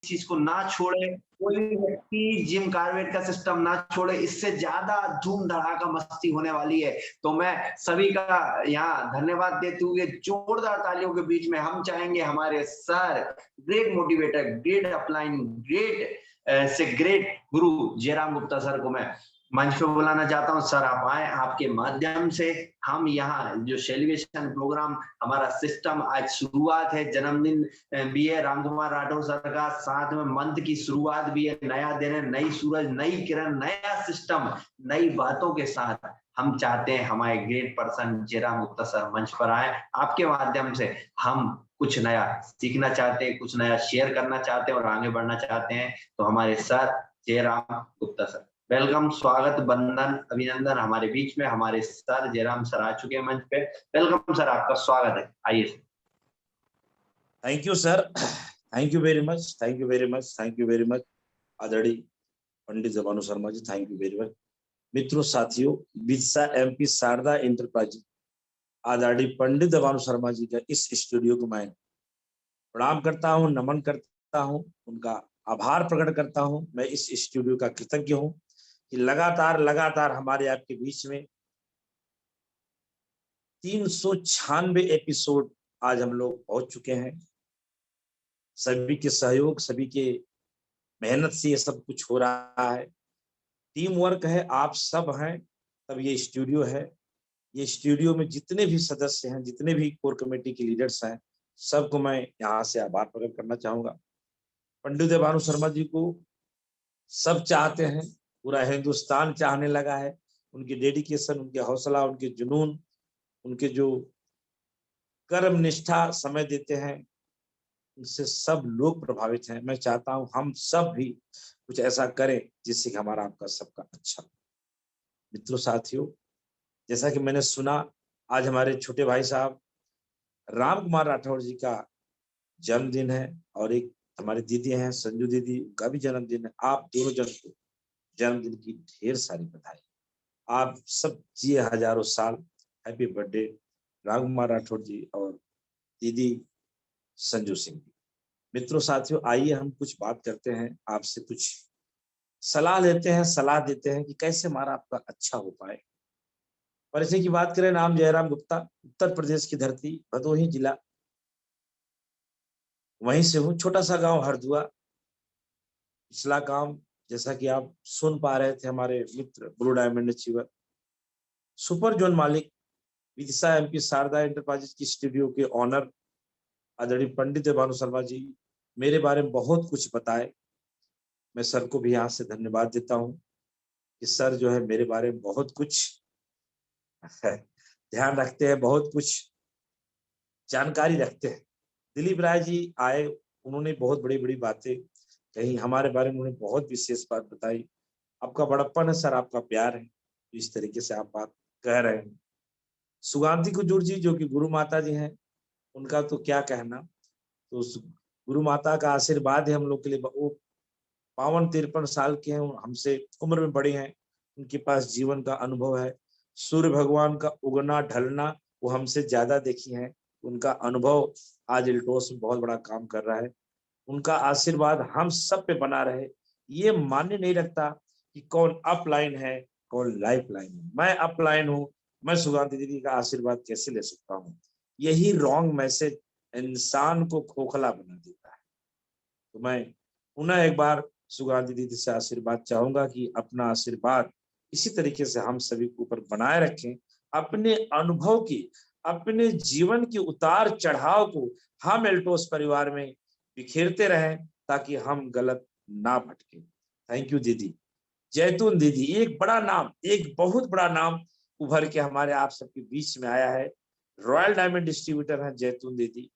चीज को ना छोड़े, कोई भी व्यक्ति जिम कार्बेट का सिस्टम ना छोड़े, इससे ज्यादा धूम धड़ाका मस्ती होने वाली है। तो मैं सभी का यहाँ धन्यवाद देते हुए जोरदार तालियों के बीच में हम चाहेंगे हमारे sir, great motivator, great upline, great गुरु जयराम गुप्ता सर को मैं मंच पे बुलाना चाहता हूँ। सर आप आए, आपके माध्यम से हम यहाँ जो सेलिब्रेशन प्रोग्राम हमारा सिस्टम आज शुरुआत है, जन्मदिन भी है राम कुमार राठौर सर का, साथ में मंथ की शुरुआत भी है, नया दिन है, नई सूरज, नई किरण, नया सिस्टम, नई बातों के साथ हम चाहते हैं हमारे great person Jairam Gupta sir मंच पर आए। आपके माध्यम से हम कुछ नया सीखना चाहते हैं, कुछ नया शेयर करना चाहते हैं और आगे बढ़ना चाहते हैं। तो हमारे sir Jairam Gupta sir, welcome, स्वागत, बंदन, अभिनंदन हमारे बीच में। हमारे सर जयराम सर आ चुके हैं मंच पे। वेलकम सर, आपका स्वागत है, आइए sir. Thank you sir, thank you very much, thank you very much, thank you very much आदरणीय पंडित जबानु Sharma ji, thank you very much. मित्रों, साथियों, बिरसा एमपी शारदा इंटरप्राइज आदरणीय पंडित जबानु शर्मा जी का इस स्टूडियो को मैं प्रणाम करता हूं, नमन करता हूं, उनका आभार प्रकट करता हूं। मैं इस स्टूडियो का कृतज्ञ हूं कि लगातार हमारे आपके बीच में 396 एपिसोड आज हम लोग पहुंच चुके हैं। सभी के सहयोग, सभी के मेहनत से ये सब कुछ हो रहा है। टीम वर्क है, आप सब हैं तब ये स्टूडियो है। ये स्टूडियो में जितने भी सदस्य हैं, जितने भी कोर कमेटी के लीडर्स हैं, सबको मैं यहाँ से आभार प्रकट करना चाहूंगा। पंडित भानु शर्मा जी को सब चाहते हैं, पूरा हिंदुस्तान चाहने लगा है। उनकी डेडिकेशन, उनके हौसला, उनके जुनून, उनके जो कर्म निष्ठा समय देते हैं, उनसे सब लोग प्रभावित हैं। मैं चाहता हूं हम सब भी कुछ ऐसा करें जिससे कि हमारा आपका सबका अच्छा। मित्रों, साथियों, जैसा कि मैंने सुना, आज हमारे छोटे भाई साहब राम कुमार राठौर जी का जन्मदिन है और एक हमारी दीदी हैं संजू दीदी, उनका भी जन्मदिन है। आप दोनों जन को जन्मदिन की ढेर सारी बधाई। आप सब जिए हजारों साल। हैप्पी बर्थडे राम कुमार राठौर जी और दीदी संजू सिंह जी। मित्रों, साथियों, आइए हम कुछ बात करते हैं, आपसे कुछ सलाह लेते हैं, सलाह देते हैं कि कैसे हमारा आपका अच्छा हो पाए। परिचय की बात करें, नाम जयराम गुप्ता, उत्तर प्रदेश की धरती, भदोही जिला, वहीं से हूँ। छोटा सा गांव हरदुआ। पिछला काम जैसा कि आप सुन पा रहे थे, हमारे मित्र blue diamond achiever, super zone मालिक, बिरसा एमपी शारदा एंटरप्राइजेज की स्टूडियो के ऑनर आदरणीय पंडित भानु शर्मा जी मेरे बारे में बहुत कुछ बताए। मैं सर को भी यहाँ से धन्यवाद देता हूँ कि सर जो है मेरे बारे में बहुत कुछ ध्यान रखते हैं, बहुत कुछ जानकारी रखते हैं। दिलीप राय जी आए, उन्होंने बहुत बड़ी बड़ी बातें कही हमारे बारे में, उन्होंने बहुत विशेष बात बताई। आपका बड़प्पन है सर, आपका प्यार है, इस तरीके से आप बात कह रहे हैं। सुगांती कुजूर जी जो कि गुरु माता जी हैं, उनका तो क्या कहना। तो गुरु माता का आशीर्वाद है हम लोग के लिए। वो 52-53 साल के हैं, हमसे उम्र में बड़े हैं, उनके पास जीवन का अनुभव है। सूर्य भगवान का उगना ढलना वो हमसे ज्यादा देखी है। उनका अनुभव आज इल्टोस में बहुत बड़ा काम कर रहा है। उनका आशीर्वाद हम सब पे बना रहे। ये मान्य नहीं रखता कि कौन अपलाइन है, कौन लाइफ लाइन है। मैं अपलाइन हूँ, मैं सुगांती दीदी का आशीर्वाद कैसे ले सकता हूँ? यही रॉन्ग मैसेज इंसान को खोखला बना देता है। तो मैं पुनः एक बार सुगांती दीदी से आशीर्वाद चाहूंगा कि अपना आशीर्वाद इसी तरीके से हम सभी के ऊपर बनाए रखें। अपने अनुभव की, अपने जीवन के उतार चढ़ाव को हम एल्टोस परिवार में बिखेरते रहें ताकि हम गलत ना भटके। थैंक यू दीदी। जैतून दीदी, एक बड़ा नाम, एक बहुत बड़ा नाम उभर के हमारे आप सबके बीच में आया है। रॉयल डायमंड डिस्ट्रीब्यूटर है जैतून दीदी।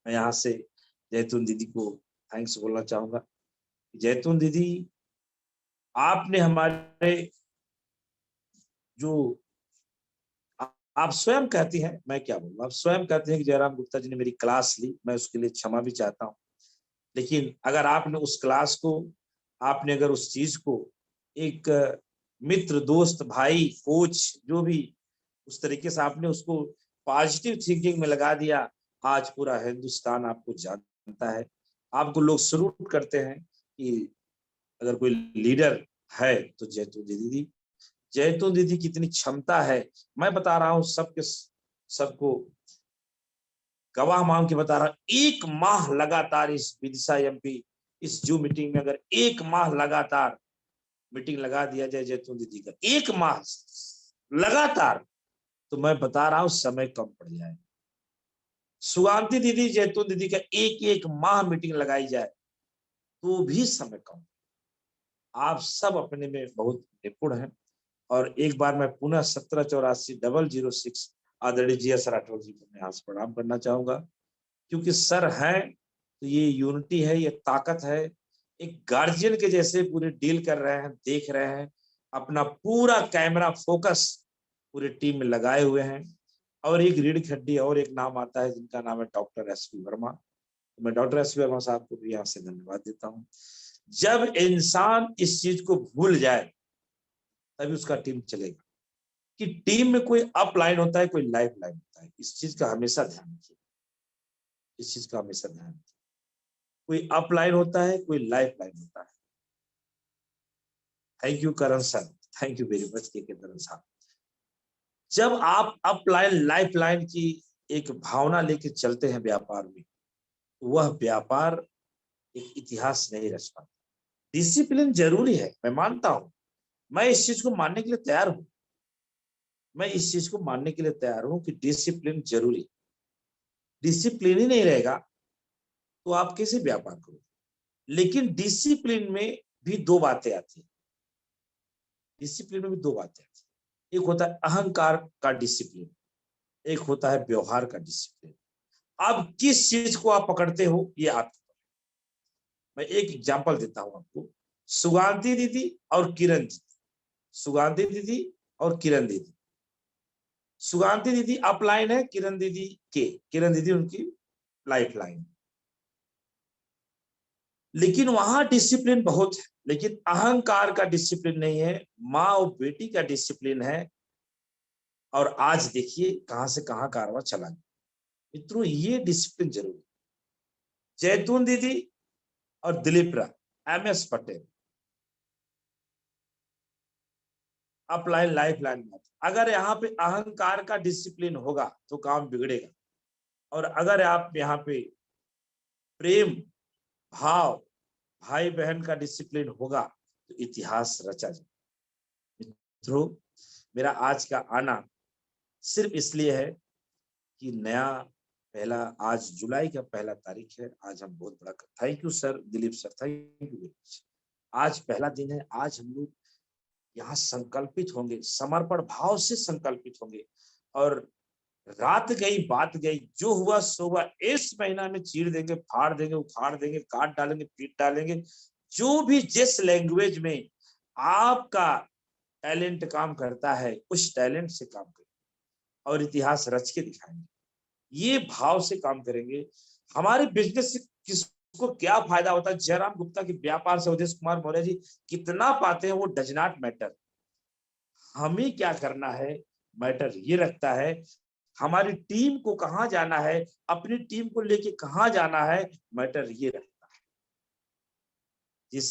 मैं यहाँ से जैतून दीदी को थैंक्स बोलना चाहूंगा। जैतून दीदी, आपने हमारे जो आप स्वयं कहती हैं, मैं क्या बोलूं, आप स्वयं कहती हैं कि जयराम गुप्ता जी ने मेरी क्लास ली, मैं उसके लिए क्षमा भी चाहता हूं। लेकिन अगर आपने उस क्लास को, आपने अगर उस चीज को एक मित्र, दोस्त, भाई, कोच, जो भी उस तरीके से आपने उसको पॉजिटिव थिंकिंग में लगा दिया, आज पूरा हिंदुस्तान आपको जानता है। आपको लोग सल्यूट करते हैं कि अगर कोई लीडर है तो जैतून दीदी। जैतून दीदी की इतनी क्षमता है, मैं बता रहा हूँ सबको गवाह मान के बता रहा, 1 माह लगातार इस विदिशा एमपी इस जूम मीटिंग में अगर 1 माह लगातार मीटिंग लगा दिया जाए जैतून दीदी का, 1 माह लगातार, तो मैं बता रहा हूं समय कम पड़ जाए। सुगांती दीदी जैतून दीदी का 1 माह मीटिंग लगाई जाए तो भी समय कम। आप सब अपने में बहुत निपुण हैं। और एक बार मैं पुनः 1784-006 आदरणीय GS राठौर जी को मैं यहाँ से प्रणाम करना चाहूंगा, क्योंकि सर हैं तो ये यूनिटी है, ये ताकत है। एक गार्जियन के जैसे पूरे डील कर रहे हैं, देख रहे हैं, अपना पूरा कैमरा फोकस पूरी टीम में लगाए हुए हैं। और एक रीढ़ की हड्डी और एक नाम आता है जिनका नाम है डॉक्टर SP वर्मा। तो मैं डॉक्टर SP वर्मा साहब को भी यहाँ से धन्यवाद देता हूँ। जब इंसान इस चीज को भूल जाए तभी उसका टीम चलेगा। कि टीम में कोई अप लाइन होता है, कोई लाइफ लाइन होता है, इस चीज का हमेशा ध्यान रखिए, इस चीज का हमेशा ध्यान रखिए। कोई अप लाइन होता है, कोई लाइफ लाइन होता है। Thank you Karan sir, thank you very much के करण साहब। जब आप अप लाइन लाइफ लाइन की एक भावना लेके चलते हैं व्यापार में, वह व्यापार एक इतिहास नहीं रच पाता। डिसिप्लिन जरूरी है, मैं मानता हूं, मैं इस चीज को मानने के लिए तैयार हूं, मैं इस चीज को मानने के लिए तैयार हूं कि डिसिप्लिन जरूरी। डिसिप्लिन ही नहीं रहेगा तो आप कैसे व्यापार करोगे। लेकिन डिसिप्लिन में भी 2 बातें आती है, डिसिप्लिन में भी 2 बातें आती है। एक होता है अहंकार का डिसिप्लिन, एक होता है व्यवहार का डिसिप्लिन। अब किस चीज को आप पकड़ते हो ये आप। मैं एक एग्जांपल देता हूं आपको, सुगांती दीदी और किरण दीदी, सुगांती दीदी और किरण दीदी। सुगांती दीदी अपलाइन है, किरण दीदी उनकी लाइफ लाइन। लेकिन वहां डिसिप्लिन बहुत है, लेकिन अहंकार का डिसिप्लिन नहीं है, माँ और बेटी का डिसिप्लिन है। और आज देखिए कहां से कहां कारवां चला गया। मित्रों, ये डिसिप्लिन जरूरी। जैतून दीदी और दिलीप राय, MS Patel, upline life line. अगर यहाँ पे अहंकार का डिसिप्लिन होगा तो काम बिगड़ेगा, और अगर आप यहाँ पे प्रेम भाव भाई बहन का डिसिप्लिन होगा तो इतिहास रचा जाए। मित्रों, मेरा आज का आना सिर्फ इसलिए है कि आज जुलाई का 1 तारीख है। आज हम बहुत बड़ा, thank you sir Dilip sir, thank you. आज पहला दिन है, आज हम लोग यहाँ संकल्पित होंगे, समर्पण भाव से संकल्पित होंगे। और रात गई बात गई, जो हुआ सो हुआ। इस महीना में चीर देंगे, फाड़ देंगे, उखाड़ देंगे, काट डालेंगे, पीट डालेंगे। जो भी जिस लैंग्वेज में आपका टैलेंट काम करता है उस टैलेंट से काम करेंगे और इतिहास रच के दिखाएंगे। ये भाव से काम करेंगे। हमारे बिजनेस से किसको क्या फायदा होता है, जयराम गुप्ता के व्यापार से अवधेश कुमार मौर्य जी कितना पाते हैं वो डज नॉट मैटर। हमें क्या करना है मैटर ये रखता है, हमारी टीम को कहां जाना है, अपनी टीम को लेके कहां जाना है, मैटर ये रखता है। जिस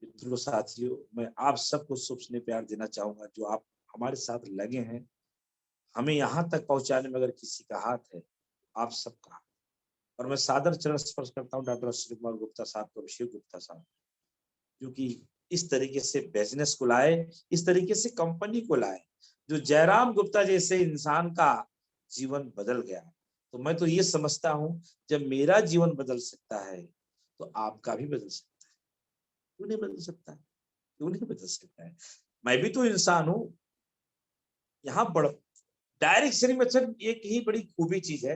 मित्रों साथियों, मैं आप सबको शुभ स्नेह प्यार देना चाहूंगा, जो आप हमारे साथ लगे हैं। हमें यहाँ तक पहुंचाने में अगर किसी का हाथ है, आप सबका। और मैं सादर चरण स्पर्श करता हूँ डॉक्टर अश्विनी कुमार गुप्ता साहब को, अभिषेक गुप्ता साहब, क्योंकि इस तरीके से बिजनेस को लाए, इस तरीके से कंपनी को लाए, जो जयराम गुप्ता जैसे इंसान का जीवन बदल गया। तो मैं तो ये समझता हूं, जब मेरा जीवन बदल सकता है तो आपका भी बदल सकता है। क्यों नहीं बदल सकता है, क्यों नहीं बदल सकता है। मैं भी तो इंसान हूं। यहाँ बड़ा डायरेक्ट मेथड एक ही बड़ी खूबी चीज है,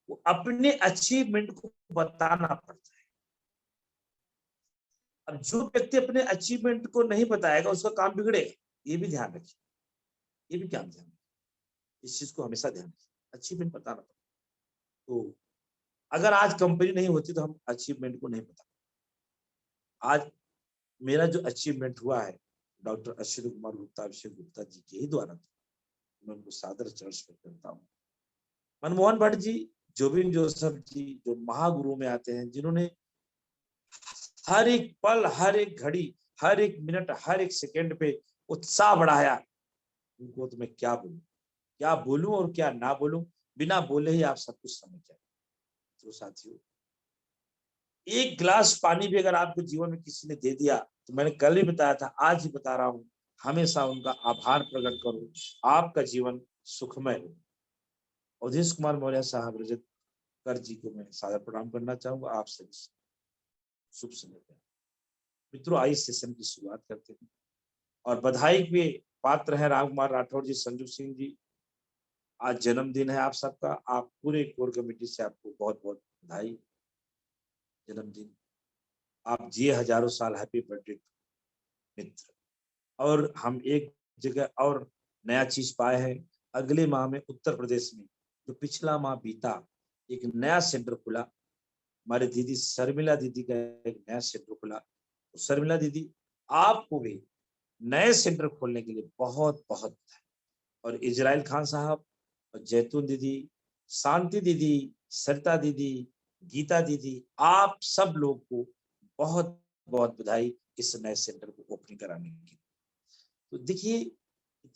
वो अपने अचीवमेंट को बताना पड़ता है। अब जो व्यक्ति अपने अचीवमेंट को नहीं बताएगा उसका काम बिगड़ेगा। ये भी ध्यान रखिए, ये भी क्या ध्यान रखिए, इस चीज को हमेशा ध्यान रखिए, अचीवमेंट बताना पड़ता। तो अगर आज कंपनी नहीं होती तो हम अचीवमेंट को नहीं बता। आज मेरा जो अचीवमेंट हुआ है डॉक्टर अश्विनी कुमार गुप्ता, अभिषेक गुप्ता जी के ही द्वारा, मैं उनको सादर चरण स्पर्श करता हूँ। मनमोहन भट्ट जी जोबिन जोसेफ जी जो महागुरु में आते हैं, जिन्होंने हर एक पल, हर एक घड़ी, हर एक मिनट, हर एक सेकंड पे उत्साह बढ़ाया, उनको तो मैं क्या बोलूं और क्या ना बोलूं, बिना बोले ही आप सब कुछ समझ जाए। तो साथियों, एक गिलास पानी भी अगर आपको जीवन में किसी ने दे दिया, तो मैंने कल ही बताया था, आज ही बता रहा हूं, हमेशा उनका आभार प्रकट करो, आपका जीवन सुखमय हो। अवधेश कुमार मौर्य साहब रजत कर जी को मैं सादर प्रणाम करना चाहूंगा। आप सभी शुभ समय पे मित्रों, आइए सेशन की शुरुआत करते हैं। और बधाई के पात्र है राम कुमार राठौर जी, संजू सिंह जी, आज जन्मदिन है आप सबका। आप पूरे कोर कमेटी से आपको बहुत बहुत बधाई, जन्मदिन आप जिए हजारों साल, हैप्पी बर्थडे मित्र। और हम एक जगह और नया चीज पाए हैं, अगले माह में उत्तर प्रदेश में, जो पिछला माह बीता, एक नया सेंटर खुला, हमारी दीदी शर्मिला दीदी का एक नया सेंटर खुला। तो शर्मिला दीदी, आपको भी नए सेंटर खोलने के लिए बहुत बहुत बधाई। और इजराइल खान साहब, और जैतून दीदी, शांति दीदी, सरिता दीदी, गीता दीदी, आप सब लोग को बहुत बहुत बधाई इस नए सेंटर को ओपनिंग कराने की। तो देखिए,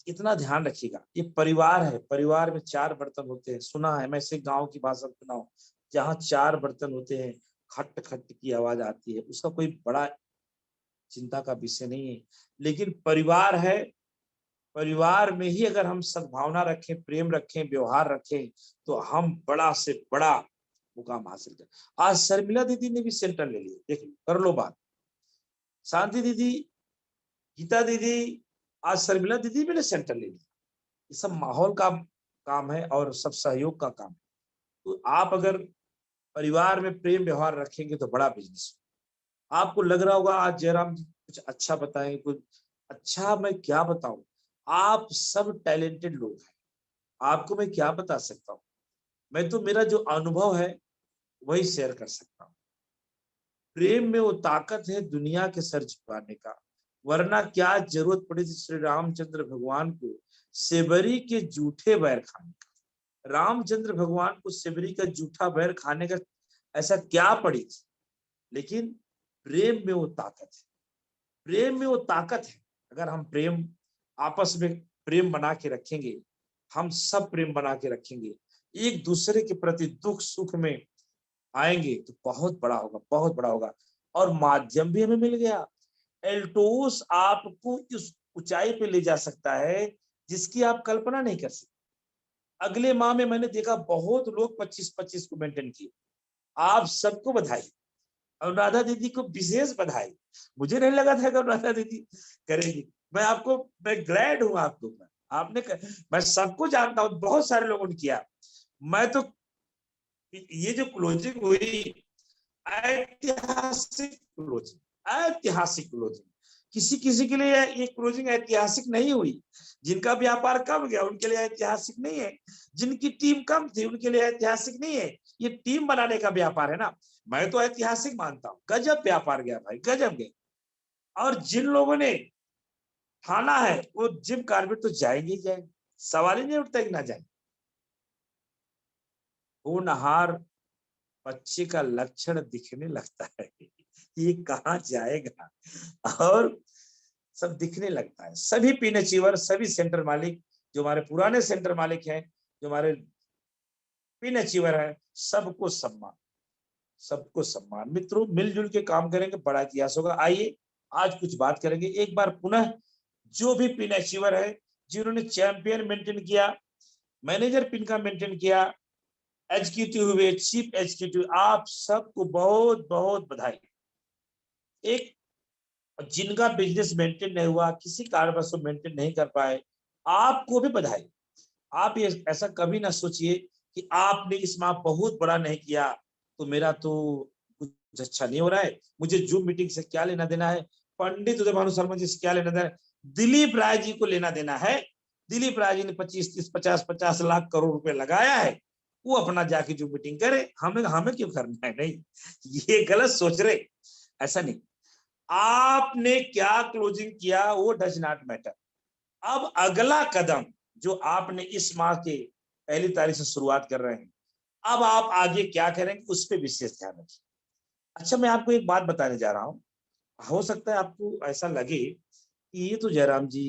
इतना ध्यान रखिएगा, ये परिवार है, परिवार में 4 बर्तन होते हैं। सुना है, मैं इसे गांव की भाषा सुना हूं, जहाँ 4 बर्तन होते हैं, खट खट की आवाज आती है, उसका कोई बड़ा चिंता का विषय नहीं है। लेकिन परिवार है, परिवार में ही अगर हम सद्भावना रखें, प्रेम रखें, व्यवहार रखें, तो हम बड़ा से बड़ा मुकाम हासिल करें। आज शर्मिला दीदी ने भी सेंटर ले लिया, देख लो, कर लो बात। शांति दीदी, गीता दीदी, आज शर्मिला दीदी भी ने सेंटर ले लिया। ये सब माहौल का काम है और सब सहयोग का काम है। तो आप अगर परिवार में प्रेम व्यवहार रखेंगे तो बड़ा बिजनेस। आपको लग रहा होगा आज जयराम जी कुछ अच्छा बताएंगे, कुछ अच्छा मैं क्या बताऊं, आप सब टैलेंटेड लोग हैं, आपको मैं क्या बता सकता हूँ। मैं तो मेरा जो अनुभव है वही शेयर कर सकता हूँ। प्रेम में वो ताकत है दुनिया के सर झुकाने का, वरना क्या जरूरत पड़ी थी श्री रामचंद्र भगवान को सेबरी के जूठे बैर खाने का। रामचंद्र भगवान को सेबरी का जूठा बैर खाने का ऐसा क्या पड़ी थी। लेकिन प्रेम में वो ताकत है, प्रेम में वो ताकत है। अगर हम प्रेम आपस में प्रेम बना के रखेंगे, हम सब प्रेम बना के रखेंगे, एक दूसरे के प्रति दुख सुख में आएंगे, तो बहुत बड़ा होगा, बहुत बड़ा होगा। और माध्यम भी हमें मिल गया। एल्टोस आपको इस ऊंचाई पे ले जा सकता है जिसकी आप कल्पना नहीं कर सकते। अगले माह में मैंने देखा बहुत लोग 25-25 को मेंटेन किए। आप सबको बधाई, अनुराधा दीदी को विशेष बधाई। मुझे नहीं लगा था कि अनुराधा दीदी करेगी। मैं ग्लैड हूं आपको, मैं सबको जानता हूं, बहुत सारे लोगों ने किया। मैं तो ये जो क्लोजिंग हुई, ऐतिहासिक क्लोजिंग, ऐतिहासिक क्लोजिंग। किसी किसी के लिए ये क्लोजिंग ऐतिहासिक नहीं हुई। जिनका व्यापार कम गया उनके लिए ऐतिहासिक नहीं है, जिनकी टीम कम थी उनके लिए ऐतिहासिक नहीं है। ये टीम बनाने का व्यापार है ना, मैं तो ऐतिहासिक मानता हूं। गजब व्यापार गया भाई, गजब गया। और जिन लोगों ने ठाना है वो जिम कार्बेट तो जाएंगे ही जाएंगे, सवाल ही नहीं उठता कि ना जाए। होनहार बच्चे का लक्षण दिखने लगता है, ये कहाँ जाएगा, और सब दिखने लगता है। सभी पीन अचीवर, सभी सेंटर मालिक, जो हमारे पुराने सेंटर मालिक हैं, जो हमारे पीन अचीवर हैं, सबको सम्मान, सबको सम्मान। मित्रों, मिलजुल के काम करेंगे, बड़ा इतिहास होगा। आइए आज कुछ बात करेंगे एक बार पुनः, जो भी पिन अचीवर है, जिन्होंने चैंपियन मेंटेन किया, मैनेजर पिन का मेंटेन किया, एग्जीक्यूटिव हुए, चीफ एग्जीक्यूटिव, आप सबको बहुत बहुत बधाई। एक जिनका बिजनेस मेंटेन नहीं हुआ, किसी कारणवश मेंटेन नहीं कर पाए, आपको भी बधाई। आप ये ऐसा कभी ना सोचिए कि आपने इस माह बहुत बड़ा नहीं किया तो मेरा तो कुछ अच्छा नहीं हो रहा है, मुझे जूम मीटिंग से क्या लेना देना है, पंडित उदय भानु शर्मा जी से क्या लेना देना है। दिलीप राय जी को लेना देना है। दिलीप राय जी ने 25-30-50-50 लाख करोड़ रुपए लगाया है, वो अपना जाके जूम मीटिंग करे, हमें हमें क्यों करना है। नहीं, ये गलत सोच रहे, ऐसा नहीं। आपने क्या क्लोजिंग किया वो डज नॉट मैटर। अब अगला कदम जो आपने इस माह के 1 तारीख से शुरुआत कर रहे हैं, अब आप आगे क्या करेंगे उस पर विशेष ध्यान रखिए। अच्छा, मैं आपको एक बात बताने जा रहा हूँ, हो सकता है आपको ऐसा लगे कि ये तो जयराम जी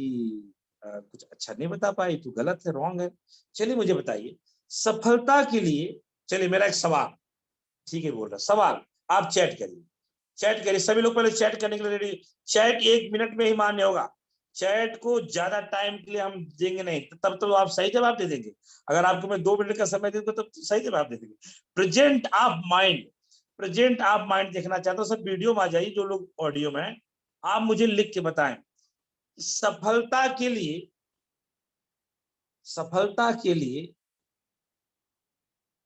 कुछ अच्छा नहीं बता पाए, तो गलत है, रॉन्ग है। चलिए मुझे बताइए, सफलता के लिए, चलिए मेरा एक सवाल, ठीक है बोल रहा सवाल, आप चैट करिए, चैट करिए सभी लोग, पहले चैट करने के लिए रेडी। चैट 1 मिनट में ही मान्य होगा, चैट को ज्यादा टाइम के लिए हम देंगे नहीं, तब तो आप सही जवाब दे देंगे। अगर आपको मैं 2 मिनट का समय दूंगा तो सही जवाब दे देंगे। Present of mind, present of mind देखना चाहता हूँ, सब वीडियो में आ जाइए, जो लोग ऑडियो में हैं आप मुझे लिख के बताएं, सफलता के लिए, सफलता के लिए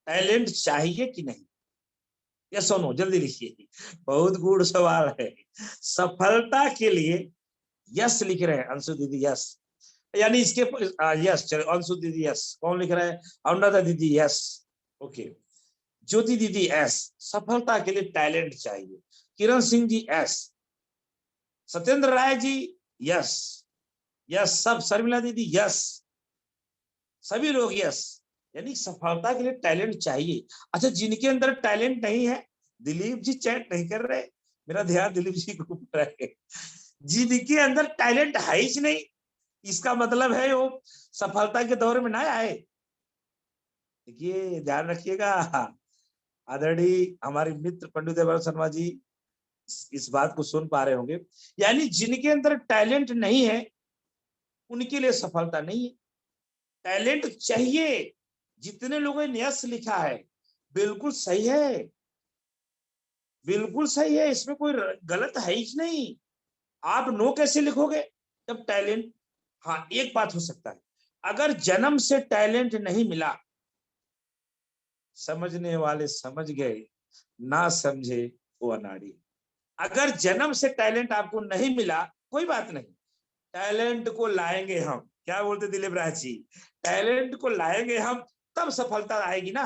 टैलेंट चाहिए कि नहीं? या सुनो जल्दी लिखिए, बहुत गुड़ सवाल है। सफलता के लिए यस लिख रहे हैं अंशु दीदी, यस, यानी इसके यस, चलो अंशु दीदी यस, कौन लिख रहा है? अनुराधा दीदी यस, ओके, ज्योति दीदी एस, सफलता के लिए टैलेंट चाहिए। किरण Singh G S, Satyendra Rai ji yes, yes सब, शर्मिला दीदी यस, सभी लोग यस, यानी सफलता के लिए टैलेंट चाहिए। अच्छा, जिनके अंदर टैलेंट नहीं है, दिलीप जी चैट नहीं कर रहे, मेरा ध्यान दिलीप जी को ऊपर है, जिनके अंदर टैलेंट है ही नहीं, इसका मतलब है वो सफलता के दौर में ना आए। देखिए ध्यान रखिएगा, आदरणीय हमारे मित्र पंडित देवराज शर्मा जी इस बात को सुन पा रहे होंगे, यानी जिनके अंदर टैलेंट नहीं है उनके लिए सफलता नहीं है, टैलेंट चाहिए। जितने लोगों ने यस लिखा है बिल्कुल सही है, बिल्कुल सही है, इसमें कोई गलत है ही नहीं। आप नो कैसे लिखोगे जब टैलेंट, हाँ एक बात हो सकता है, अगर जन्म से टैलेंट नहीं मिला, समझने वाले समझ गए, ना समझे वो अनाड़ी। अगर जन्म से टैलेंट आपको नहीं मिला कोई बात नहीं, टैलेंट को लाएंगे हम, क्या बोलते दिलीप राज जी, टैलेंट को लाएंगे हम, तब सफलता आएगी ना।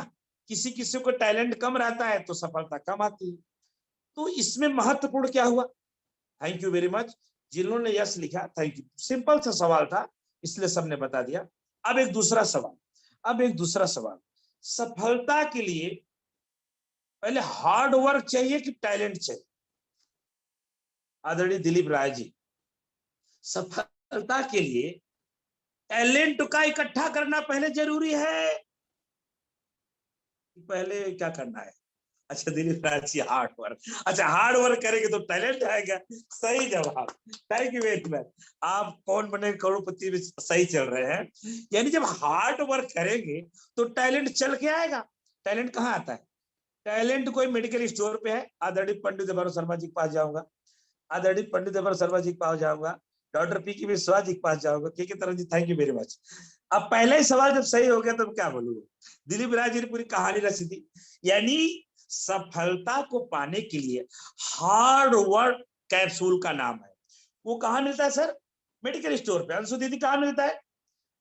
किसी किसी को टैलेंट कम रहता है तो सफलता कम आती है। तो इसमें महत्वपूर्ण क्या हुआ, थैंक यू वेरी मच जिन्होंने यस लिखा, थैंक यू, सिंपल सा सवाल था इसलिए सबने बता दिया। अब एक दूसरा सवाल, अब एक दूसरा सवाल, सफलता के लिए पहले हार्ड वर्क चाहिए कि टैलेंट चाहिए? आदरणीय दिलीप राय जी, सफलता के लिए टैलेंट का इकट्ठा करना पहले जरूरी है, पहले क्या करना है? अच्छा दिलीप राज जी हार्ड वर्क, अच्छा हार्ड वर्क करेंगे तो टैलेंट आएगा, सही जवाब, थैंक यू वेरी मच। आप कौन बने करोड़पति में सही चल रहे हैं, यानी जब हार्ड वर्क करेंगे तो टैलेंट चल के आएगा। टैलेंट कहाँ आता है? टैलेंट कोई मेडिकल स्टोर पे है, आदरणीय पंडित देवराज शर्मा जी के पास जाऊंगा, आदरणीय पंडित देवराज शर्मा जी के पास जाऊंगा, डॉक्टर पी के विश्वास जी के पास जाऊंगा, के तरह जी थैंक यू वेरी मच। अब पहला ही सवाल जब सही हो गया तो क्या बोलूंगा, दिलीप राज जी ने पूरी कहानी रची थी। यानी सफलता को पाने के लिए हार्ड वर्क कैप्सूल का नाम है। वो कहाँ मिलता है सर? मेडिकल स्टोर पे। अंशु दीदी कहाँ मिलता है?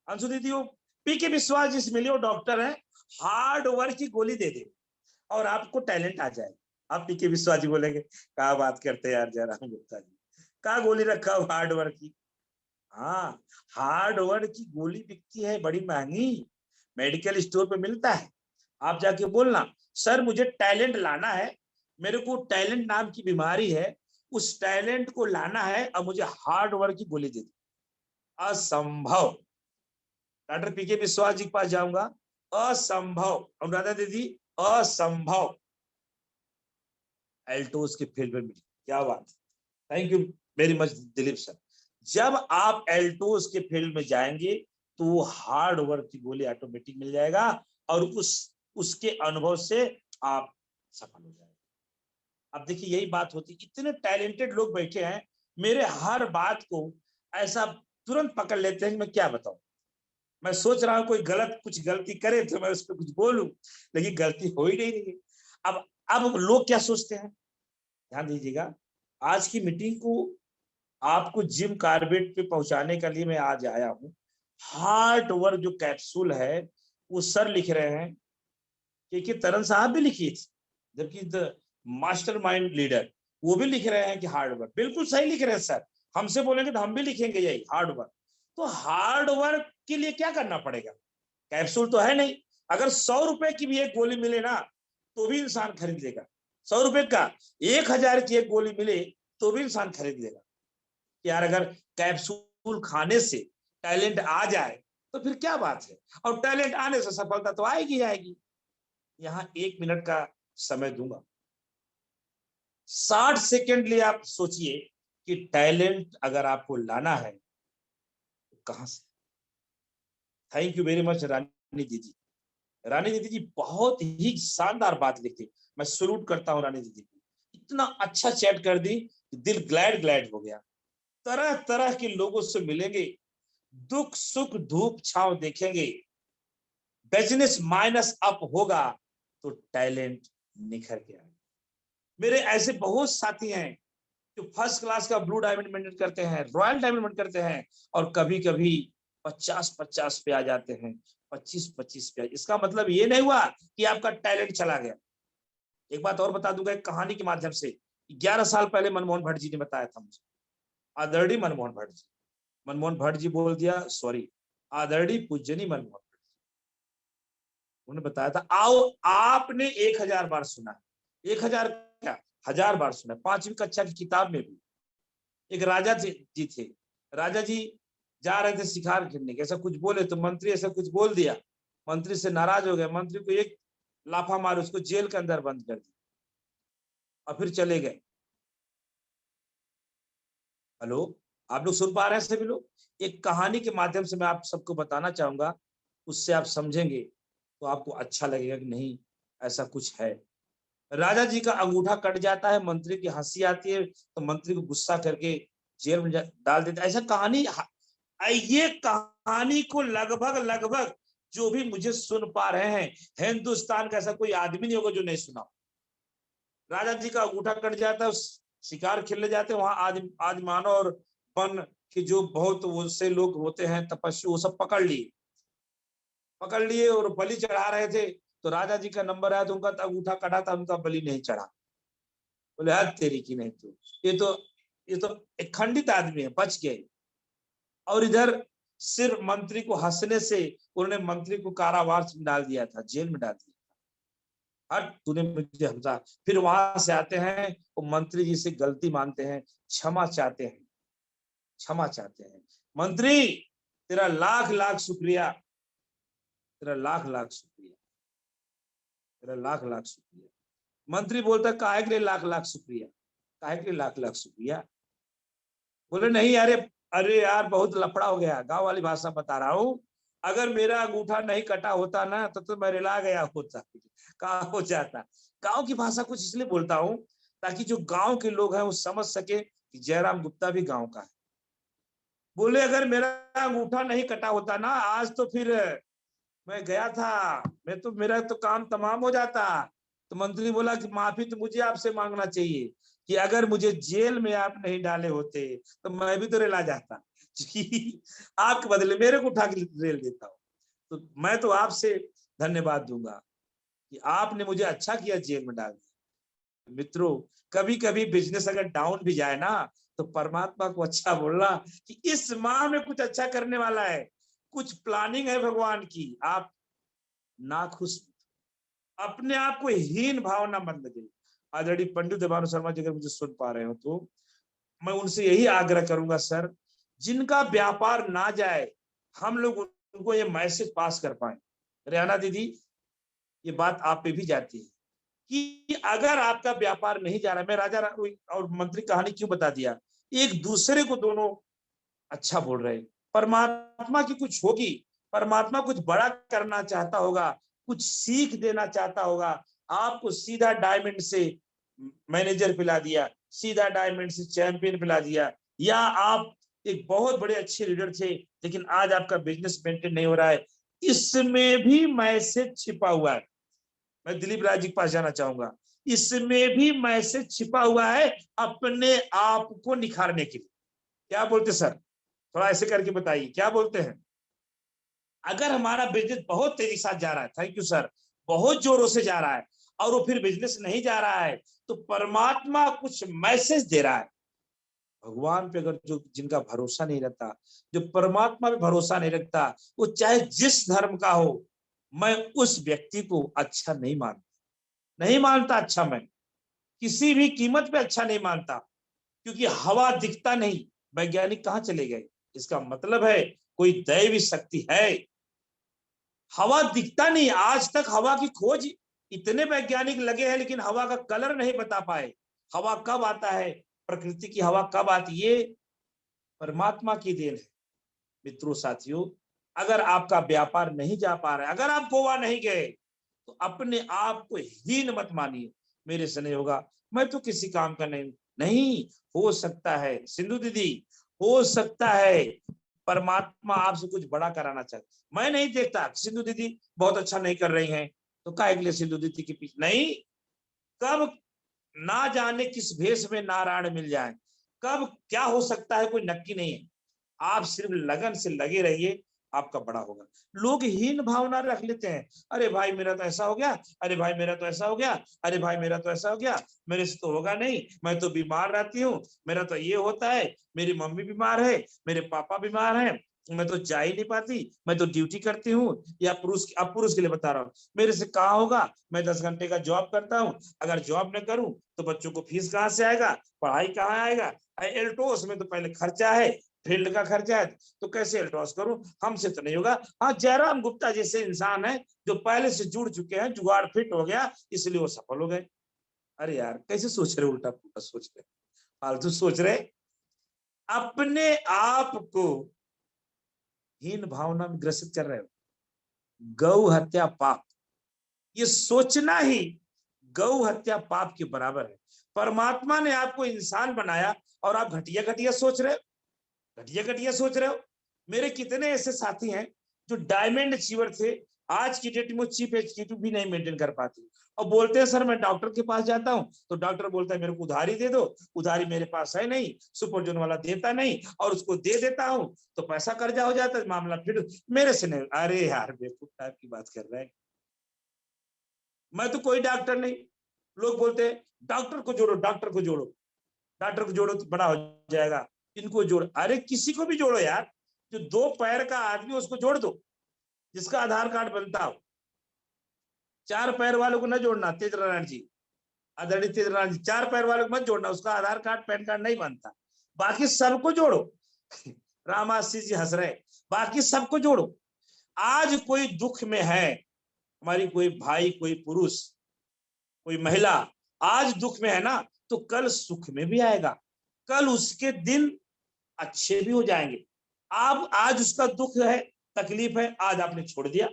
अंशु दीदी वो पी के विश्वास जिस मिले, वो डॉक्टर है, हार्ड वर्क की गोली दे दे और आपको टैलेंट आ जाए। आप पी के विश्वास जी बोलेंगे क्या बात करते हैं यार जयराम गुप्ता जी, क्या गोली रखा हो हार्ड वर्क की? हाँ, हार्ड वर्क की गोली बिकती है बड़ी महंगी, मेडिकल स्टोर पे मिलता है। आप जाके बोलना सर मुझे टैलेंट लाना है, मेरे को टैलेंट नाम की बीमारी है, उस टैलेंट को लाना है और मुझे हार्ड वर्क की गोली दे दो। असंभव। डॉक्टर पी के विश्वास जी के पास जाऊंगा, असंभव। अनुराधा दीदी असंभव। एल्टोस के फील्ड में मिली, क्या बात, thank you very much Dilip sir. जब आप एल्टोस के फील्ड में जाएंगे तो हार्ड वर्क की गोली ऑटोमेटिक मिल जाएगा और उसके अनुभव से आप सफल हो जाएंगे। अब देखिए यही बात होती, इतने टैलेंटेड लोग बैठे हैं, मेरे हर बात को ऐसा तुरंत पकड़ लेते हैं, मैं क्या बताऊं। मैं सोच रहा हूं कोई गलत कुछ गलती करे तो मैं उस पर कुछ बोलूं, लेकिन गलती हो ही नहीं रही। अब लोग क्या सोचते हैं, ध्यान दीजिएगा, आज की मीटिंग को आपको जिम कार्बेट पे पहुंचाने के लिए मैं आज आया हूं। हार्ड वर्क जो कैप्सूल है वो सर लिख रहे हैं, क्योंकि तरन साहब भी लिखी थी, जबकि मास्टर माइंड लीडर वो भी लिख रहे हैं कि हार्ड वर्क, बिल्कुल सही लिख रहे हैं सर, हमसे बोलेंगे तो हम भी लिखेंगे यही हार्ड वर्क। तो हार्ड वर्क के लिए क्या करना पड़ेगा? कैप्सूल तो है नहीं, अगर 100 रुपए की भी एक गोली मिले ना तो भी इंसान खरीद लेगा। 100 रुपए का 1000 की एक गोली मिले तो भी इंसान खरीद लेगा। यार अगर कैप्सूल खाने से टैलेंट आ जाए तो फिर क्या बात है, और टैलेंट आने से सफलता तो आएगी आएगी। यहाँ 1 मिनट का समय दूंगा, 60 सेकंड लिए आप सोचिए कि टैलेंट अगर आपको लाना है तो कहां से। थैंक यू वेरी मच रानी दीदी। रानी दीदी जी बहुत ही शानदार बात लिखती, मैं सल्यूट करता हूँ रानी दीदी को। इतना अच्छा चैट कर दी कि दिल ग्लैड ग्लैड हो गया। तरह तरह के लोगों से मिलेंगे, दुख सुख धूप छांव देखेंगे, बिजनेस माइनस अप होगा तो टैलेंट निखर के आएगा। मेरे ऐसे बहुत साथी हैं जो फर्स्ट क्लास का ब्लू डायमंड मेंटेन करते हैं, रॉयल डायमंड मेंटेन करते हैं, और कभी कभी 50-50 पे आ जाते हैं, 25-25 पे। इसका मतलब ये नहीं हुआ कि आपका टैलेंट चला गया। एक बात और बता दूंगा एक कहानी के माध्यम से। 11 साल पहले मनमोहन भट्ट जी ने बताया था मुझे, आदरणीय मनमोहन भट्ट जी, मनमोहन भट्ट जी बोल दिया, सॉरी, आदरणीय पूजनीय मनमोहन भट्ट, उन्होंने बताया था, आओ आपने 1000 बार सुना, 1000 क्या 1000 बार सुना। 5वीं कक्षा की किताब में भी एक राजा जी थे, राजा जी जा रहे थे शिकार खेलने के, ऐसा कुछ बोले तो मंत्री ऐसा कुछ बोल दिया, मंत्री से नाराज हो गए, मंत्री को एक लाफा मार उसको जेल के अंदर बंद कर दिया और फिर चले गए। हेलो, आप लोग सुन पा रहे हैं सभी लोग? एक कहानी के माध्यम से मैं आप सबको बताना चाहूंगा, उससे आप समझेंगे तो आपको अच्छा लगेगा कि नहीं ऐसा कुछ है। राजा जी का अंगूठा कट जाता है, मंत्री की हंसी आती है तो मंत्री को गुस्सा करके जेल में डाल देता है। ऐसा कहानी, ये कहानी को लगभग लगभग जो भी मुझे सुन पा रहे हैं, हिंदुस्तान का ऐसा कोई आदमी नहीं होगा जो नहीं सुना। राजा जी का अंगूठा कट जाता है, शिकार खेलने जाते हैं, वहां आदिमानव और वन के जो बहुत उससे लोग होते हैं तपस्वी, वो सब पकड़ लिए और बलि चढ़ा रहे थे। तो राजा जी का नंबर आया तो उनका अंगूठा कटा था, उनका बलि नहीं चढ़ा। बोले हद तेरी की नहीं, तो ये तो एक खंडित आदमी है, बच गए। और इधर सिर्फ मंत्री को हंसने से उन्होंने मंत्री को कारावास में डाल दिया था, जेल में डाल दिया। हट, तूने मुझे हंसा। फिर वहां से आते हैं, वो मंत्री जी से गलती मानते हैं, क्षमा चाहते हैं, क्षमा चाहते हैं। मंत्री तेरा लाख लाख शुक्रिया, तेरा लाख लाख शुक्रिया, तेरा लाख लाख शुक्रिया। मंत्री बोलता काहे के लिए लाख लाख शुक्रिया, काहे के लिए लाख लाख शुक्रिया? बोले नहीं, अरे अरे यार बहुत लफड़ा हो गया, गांव वाली भाषा बता रहा हूँ। अगर मेरा अंगूठा नहीं कटा होता ना तो मैं रिला गया होता, कहा हो जाता। गांव की भाषा कुछ इसलिए बोलता हूँ ताकि जो गांव के लोग हैं वो समझ सके कि जयराम गुप्ता भी गांव का है। बोले अगर मेरा अंगूठा नहीं कटा होता ना आज तो फिर मैं गया था, मैं तो मेरा तो काम तमाम हो जाता। तो मंत्री बोला कि माफी तो मुझे आपसे मांगना चाहिए कि अगर मुझे जेल में आप नहीं डाले होते तो मैं भी तो रेला जाता, आपके बदले मेरे को उठा के रेल देता हूँ। तो मैं तो आपसे धन्यवाद दूंगा कि आपने मुझे अच्छा किया जेल में डाल दिया। मित्रों, कभी कभी बिजनेस अगर डाउन भी जाए ना तो परमात्मा को अच्छा बोलना कि इस माह में कुछ अच्छा करने वाला है, कुछ प्लानिंग है भगवान की। आप नाखुश, अपने आप को हीन भावना मन लगे। आदरणीय पंडित देवानु शर्मा जी अगर मुझे सुन पा रहे हो तो मैं उनसे यही आग्रह करूंगा, सर जिनका व्यापार ना जाए हम लोग उनको ये मैसेज पास कर पाए। रेहाना दीदी, ये बात आप पे भी जाती है कि अगर आपका व्यापार नहीं जा रहा, मैं राजा और मंत्री कहानी क्यों बता दिया, एक दूसरे को दोनों अच्छा बोल रहे, परमात्मा की कुछ होगी, परमात्मा कुछ बड़ा करना चाहता होगा, कुछ सीख देना चाहता होगा, आपको सीधा डायमंड से मैनेजर पिला दिया, सीधा डायमंड से चैंपियन पिला दिया, या आप एक बहुत बड़े अच्छे लीडर थे लेकिन आज आपका बिजनेस मेंटेन नहीं हो रहा है, इसमें भी मैसेज छिपा हुआ है। मैं दिलीप राय जी के पास जाना चाहूंगा, इसमें भी मैसेज छिपा हुआ है अपने आप को निखारने के लिए। क्या बोलते सर, थोड़ा ऐसे करके बताइए क्या बोलते हैं? अगर हमारा बिजनेस बहुत तेजी से जा रहा है, थैंक यू सर, बहुत जोरों से जा रहा है और वो फिर बिजनेस नहीं जा रहा है तो परमात्मा कुछ मैसेज दे रहा है। भगवान पे अगर जो जिनका भरोसा नहीं रहता, जो परमात्मा पे भरोसा नहीं रखता, वो चाहे जिस धर्म का हो, मैं उस व्यक्ति को अच्छा नहीं मानता अच्छा, मैं किसी भी कीमत पे अच्छा नहीं मानता, क्योंकि हवा दिखता नहीं। वैज्ञानिक कहाँ चले गए? इसका मतलब है कोई दैवी शक्ति है। हवा दिखता नहीं, आज तक हवा की खोज इतने वैज्ञानिक लगे हैं, लेकिन हवा का कलर नहीं बता पाए। हवा कब आता है, प्रकृति की हवा कब आती है, परमात्मा की देन है। मित्रों साथियों, अगर आपका व्यापार नहीं जा पा रहा है, अगर आप गोवा नहीं गए, तो अपने आप को हीन मत मानिए, मेरे से नहीं होगा, मैं तो किसी काम का नहीं हो सकता है। सिंधु दीदी, हो सकता है परमात्मा आपसे कुछ बड़ा कराना चाहते। मैं नहीं देखता सिंधु दीदी बहुत अच्छा नहीं कर रही हैं, तो काहे के लिए सिंधु दीदी के पीछे नहीं। कब ना जाने किस भेष में नारायण मिल जाए, कब क्या हो सकता है कोई नक्की नहीं है। आप सिर्फ लगन से लगे रहिए, आपका बड़ा होगा। लोग हीन भावना रख लेते हैं, अरे भाई मेरा तो ऐसा हो गया, अरे भाई मेरा तो ऐसा हो गया, अरे भाई मेरा तो ऐसा हो गया, मेरे से तो होगा नहीं, मैं तो बीमार रहती हूँ, मेरा तो ये होता है, मेरी मम्मी बीमार है, मेरे पापा बीमार है, मैं तो जा ही नहीं पाती, मैं तो ड्यूटी करती हूँ। या अब पुरुष के लिए बता रहा हूँ, मेरे से कहाँ होगा, मैं 10 घंटे का जॉब करता हूँ, अगर जॉब न करूँ तो बच्चों को फीस कहाँ से आएगा, पढ़ाई कहाँ आएगा, एल्टोस में तो पहले खर्चा है, फील्ड का खर्चा है, तो कैसे एल्टोस करूं, हमसे तो नहीं होगा। हाँ, जयराम गुप्ता जैसे इंसान है जो पहले से जुड़ चुके हैं, जुगाड़ फिट हो गया, इसलिए वो सफल हो गए। अरे यार, कैसे सोच रहे, उल्टा पुल्टा सोच रहे, फालतू सोच रहे। अपने आप को हीन भावना में ग्रसित कर रहे हो। गौ हत्या पाप, ये सोचना ही गौ हत्या पाप के बराबर है। परमात्मा ने आपको इंसान बनाया और आप घटिया घटिया सोच रहे हो, घटिया घटिया सोच रहे हो। मेरे कितने ऐसे साथी हैं जो डायमंड अचीवर थे, आज की डेट में चीफ एग्जीक्यूटिव भी नहीं मेंटेन कर पाते, और बोलते हैं सर मैं डॉक्टर के पास जाता हूं तो डॉक्टर बोलता है मेरे को उधारी दे दो, उधारी मेरे पास है नहीं, सुपर जोन वाला देता नहीं, और उसको दे देता हूं तो पैसा कर्जा हो जाता है, मामला फिर मेरे से नहीं। अरे यार, बेवकूफ टाइप की बात कर रहे हैं। मैं तो कोई डॉक्टर नहीं। लोग बोलते हैं डॉक्टर को जोड़ो, डॉक्टर को जोड़ो, डॉक्टर को जोड़ो तो बड़ा हो जाएगा, इनको जोड़ो। अरे किसी को भी जोड़ो यार, जो 2 पैर का आदमी उसको जोड़ दो, जिसका आधार कार्ड बनता हो। 4 पैर वालों को न जोड़ना, तेज नारायण जी, आदरणीय तेज नारायण जी, 4 पैर वालों को मत जोड़ना, उसका आधार कार्ड पैन कार्ड नहीं बनता। बाकी सबको जोड़ो। रामाशीष जी हंस रहे, बाकी सबको जोड़ो। आज कोई दुख में है, हमारी कोई भाई, कोई पुरुष, कोई महिला आज दुख में है ना, तो कल सुख में भी आएगा, कल उसके दिन अच्छे भी हो जाएंगे। आप आज उसका दुख है, तकलीफ है, आज आपने छोड़ दिया,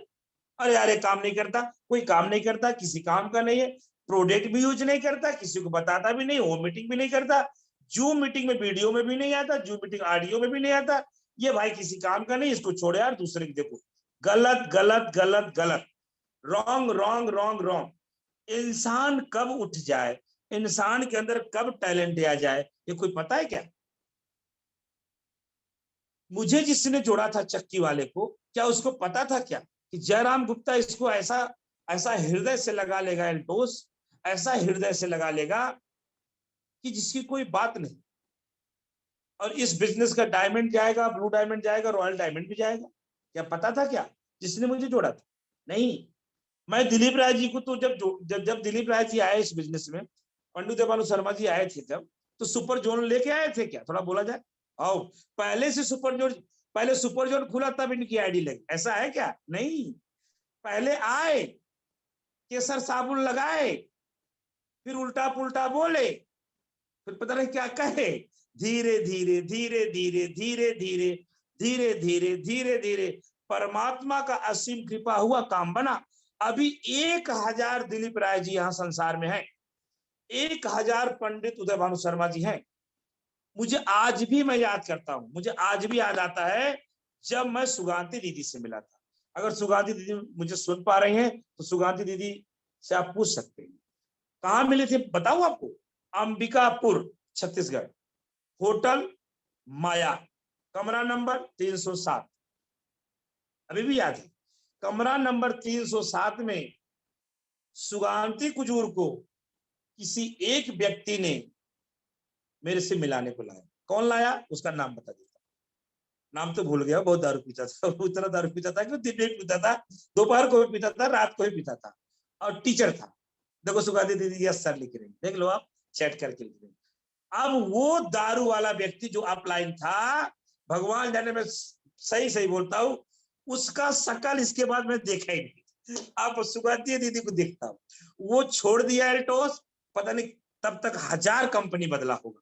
अरे यार ये काम नहीं करता, कोई काम नहीं करता, किसी काम का नहीं है, प्रोडक्ट भी यूज नहीं करता, किसी को बताता भी नहीं, होम मीटिंग भी नहीं करता, जूम मीटिंग में वीडियो में भी नहीं आता, जूम मीटिंग ऑडियो में भी नहीं आता, ये भाई किसी काम का नहीं, इसको छोड़े यार, दूसरे की देखो। गलत गलत गलत गलत, रॉन्ग रॉन्ग रॉन्ग रॉन्ग। इंसान कब उठ जाए, इंसान के अंदर कब टैलेंट आ जाए, ये कोई पता है क्या? मुझे जिसने जोड़ा था चक्की वाले को, क्या उसको पता था क्या कि जयराम गुप्ता इसको ऐसा ऐसा हृदय से लगा लेगा, एल्टोस ऐसा हृदय से लगा लेगा कि जिसकी कोई बात नहीं, और इस बिजनेस का डायमंड जाएगा, ब्लू डायमंड जाएगा, रॉयल डायमंड भी जाएगा। क्या पता था क्या जिसने मुझे जोड़ा था? नहीं। मैं दिलीप राय जी को तो जब दिलीप राय जी आए इस बिजनेस में, पंडित देवानु शर्मा जी आए थे जब, तो सुपर जोन लेके आए थे क्या, थोड़ा बोला जाए। आओ, पहले से सुपर जोन, पहले सुपर जोन खुला तब इनकी आईडी लगी, ऐसा है क्या? नहीं, पहले आए, केसर साबुन लगाए, फिर उल्टा पुल्टा बोले, फिर पता नहीं क्या कहे, धीरे धीरे धीरे धीरे धीरे धीरे धीरे धीरे धीरे धीरे परमात्मा का असीम कृपा हुआ, काम बना। अभी 1000 दिलीप राय जी यहाँ संसार में हैं, 1000 पंडित उदय भानु शर्मा जी हैं। मुझे आज भी, मैं याद करता हूं, मुझे आज भी याद आता है जब मैं सुगांती दीदी से मिला था। अगर सुगांती दीदी मुझे सुन पा रही हैं तो सुगांती दीदी से आप पूछ सकते हैं कहाँ मिले थे, बताऊं आपको? अंबिकापुर, छत्तीसगढ़, होटल माया, कमरा नंबर 307, अभी भी याद है। कमरा नंबर 307 में सुगांती कुजूर को किसी एक व्यक्ति ने मेरे से मिलाने को लाया। कौन लाया, उसका नाम बता देता। नाम तो भूल गया, बहुत दारू पीता था। वो इतना दारू पीता था कि दिन में भी पीता था, दोपहर को भी पीता था, रात को भी पीता था, और टीचर था। देखो सुगाती दीदी यस सर लिख रहे हैं, देख लो आप, चैट करके लिख रहे हैं। अब वो दारू वाला व्यक्ति जो अपलाइन था, भगवान जाने में सही सही बोलता हूं, उसका शकल इसके बाद मैं देखा ही नहीं। आप सुगाती दीदी को देखता हूं, वो छोड़ दिया एल्टोस, पता नहीं तब तक 1000 कंपनी बदला होगा।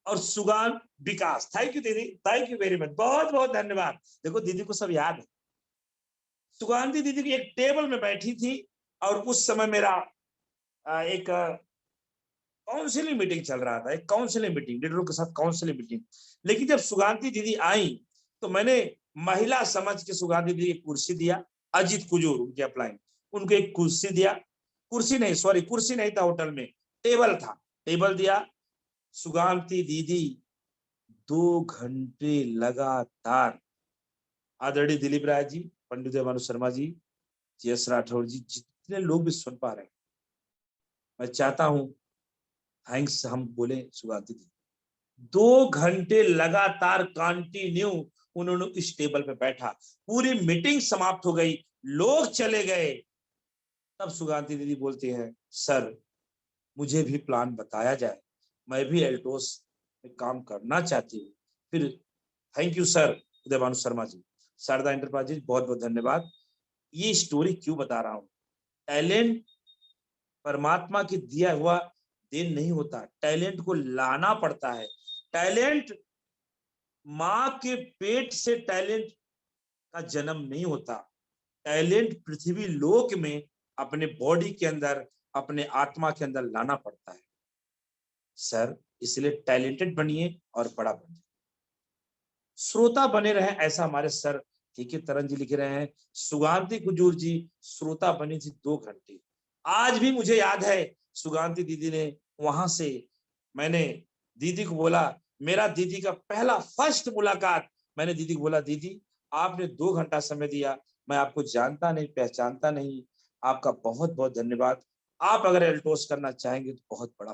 और सुगान विकास, थैंक यू दीदी, थैंक यू वेरी मच, बहुत बहुत धन्यवाद। देखो दीदी को सब याद है। सुगांधी दीदी की एक टेबल में बैठी थी, और उस समय मेरा एक काउंसिलिंग मीटिंग चल रहा था, एक काउंसिलिंग मीटिंग, लीडरों के साथ काउंसिलिंग मीटिंग। लेकिन जब सुगांधी दीदी आई तो मैंने महिला समझ के सुगांधी दीदी की कुर्सी दिया, अजीत कुजूर उनके अपलाइन, उनको एक कुर्सी दिया, कुर्सी नहीं, सॉरी कुर्सी नहीं था होटल में, टेबल था, टेबल दिया। सुगांधी दीदी 2 घंटे लगातार, आदरणीय दिलीप राय जी, पंडित देवानु शर्मा जी, जी.एस. राठौर जी, जितने लोग भी सुन पा रहे हैं, मैं चाहता हूं थैंक्स हम बोले सुगाती थी। 2 घंटे लगातार कंटिन्यू उन्होंने इस टेबल पे बैठा, पूरी मीटिंग समाप्त हो गई, लोग चले गए, तब सुगाती दीदी बोलती हैं, सर मुझे भी प्लान बताया जाए, मैं भी एल्टोस में काम करना चाहती हूँ। फिर thank you sir, Devanu Sharma ji, Sharda enterprises, बहुत बहुत धन्यवाद। ये स्टोरी क्यों बता रहा हूँ, टैलेंट परमात्मा की दिया हुआ देन नहीं होता, टैलेंट को लाना पड़ता है। टैलेंट मां के पेट से टैलेंट का जन्म नहीं होता, टैलेंट पृथ्वी लोक में अपने बॉडी के अंदर, अपने आत्मा के अंदर लाना पड़ता है। सर इसलिए टैलेंटेड बनिए और बड़ा बनिए, श्रोता बने रहे, ऐसा हमारे सर के तरन जी लिख रहे हैं। सुगांती कुजूर जी श्रोता बनी थी 2 घंटे। आज भी मुझे याद है, सुगांती दीदी ने वहां से, मैंने दीदी को बोला, मेरा दीदी का पहला फर्स्ट मुलाकात, मैंने दीदी को बोला, दीदी आपने 2 घंटा समय दिया, मैं आपको जानता नहीं पहचानता नहीं, आपका बहुत बहुत धन्यवाद, आप अगर एल्टोस करना चाहेंगे तो बहुत बड़ा।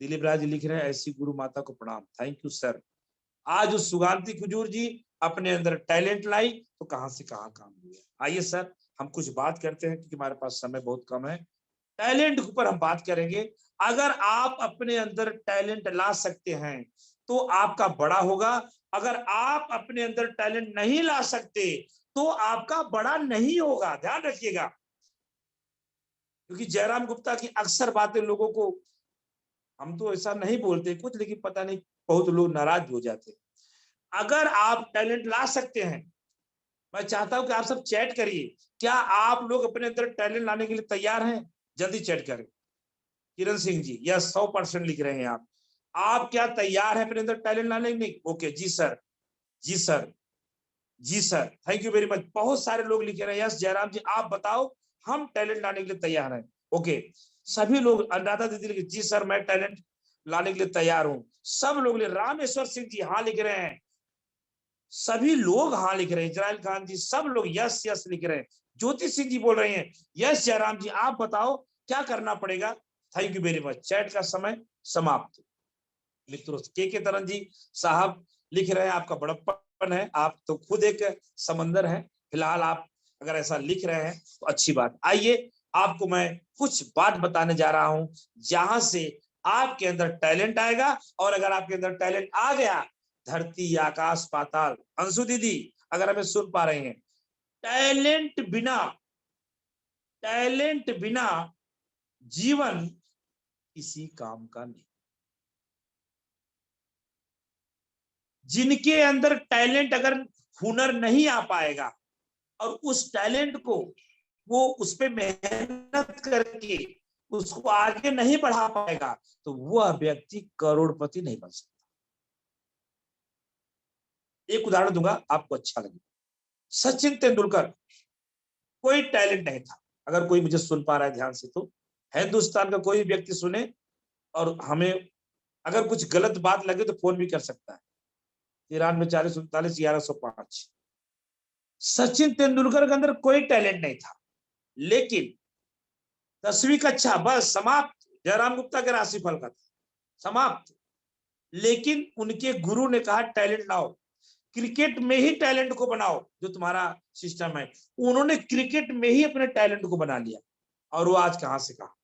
दिलीप राज जी लिख रहे हैं, ऐसी गुरु माता को प्रणाम, थैंक यू सर। आज उस सुगांती कुजूर जी अपने अंदर टैलेंट लाई तो कहां से कहां काम हुआ। आइए सर हम कुछ बात करते हैं, क्योंकि हमारे पास समय बहुत कम है। टैलेंट के ऊपर हम बात करेंगे। अगर आप अपने अंदर टैलेंट ला सकते हैं तो आपका बड़ा होगा, अगर आप अपने अंदर टैलेंट नहीं ला सकते तो आपका बड़ा नहीं होगा, ध्यान रखिएगा। क्योंकि जयराम गुप्ता की अक्सर बातें लोगों को, हम तो ऐसा नहीं बोलते कुछ, लेकिन पता नहीं बहुत लोग नाराज हो जाते हैं। अगर आप टैलेंट ला सकते हैं, मैं चाहता हूं कि आप सब चैट करिए, क्या आप लोग अपने अंदर टैलेंट लाने के लिए तैयार हैं? जल्दी चैट करें। किरण सिंह जी यस 100% लिख रहे हैं आप क्या तैयार हैं अपने अंदर टैलेंट लाने के लिए? ओके जी सर, जी सर, जी sir, thank you very much. बहुत सारे लोग लिख रहे हैं यस जयराम जी आप बताओ, हम टैलेंट लाने के लिए तैयार हैं। ओके सभी लोग, अनुराधा दीदी लिखे जी सर मैं टैलेंट लाने के लिए तैयार हूं। सब लोग, रामेश्वर सिंह जी हाँ लिख रहे हैं, सभी लोग हाँ लिख रहे हैं, इजराइल खान जी, सब लोग यस यस लिख रहे हैं। ज्योति सिंह जी बोल रहे हैं यस जयराम जी आप बताओ क्या करना पड़ेगा। Thank you very much. Chat का समय समाप्त। मित्रों के तरन जी साहब लिख रहे हैं आपका बड़प्पन है, आप तो खुद एक समंदर है, फिलहाल आप अगर ऐसा लिख रहे हैं तो अच्छी बात। आइए आपको मैं कुछ बात बताने जा रहा हूं जहां से आपके अंदर टैलेंट आएगा, और अगर आपके अंदर टैलेंट आ गया, धरती आकाश पाताल। अंशु दीदी अगर हमें सुन पा रहे हैं, टैलेंट बिना जीवन किसी काम का नहीं। जिनके अंदर टैलेंट, अगर हुनर नहीं आ पाएगा और उस टैलेंट को वो उस पर मेहनत करके उसको आगे नहीं बढ़ा पाएगा, तो वह व्यक्ति करोड़पति नहीं बन सकता। एक उदाहरण दूंगा आपको अच्छा लगेगा। सचिन तेंदुलकर, कोई टैलेंट नहीं था, अगर कोई मुझे सुन पा रहा है ध्यान से तो हिंदुस्तान का कोई व्यक्ति सुने, और हमें अगर कुछ गलत बात लगे तो फोन भी कर सकता है, 93 40 39 1105। सचिन तेंदुलकर के अंदर कोई टैलेंट नहीं था, लेकिन 10वीं कक्षा बस समाप्त, जयराम गुप्ता के राशिफल का था, समाप्त। लेकिन उनके गुरु ने कहा टैलेंट लाओ, क्रिकेट में ही टैलेंट को बनाओ, जो तुम्हारा सिस्टम है। उन्होंने क्रिकेट में ही अपने टैलेंट को बना लिया, और वो आज कहां से कहा।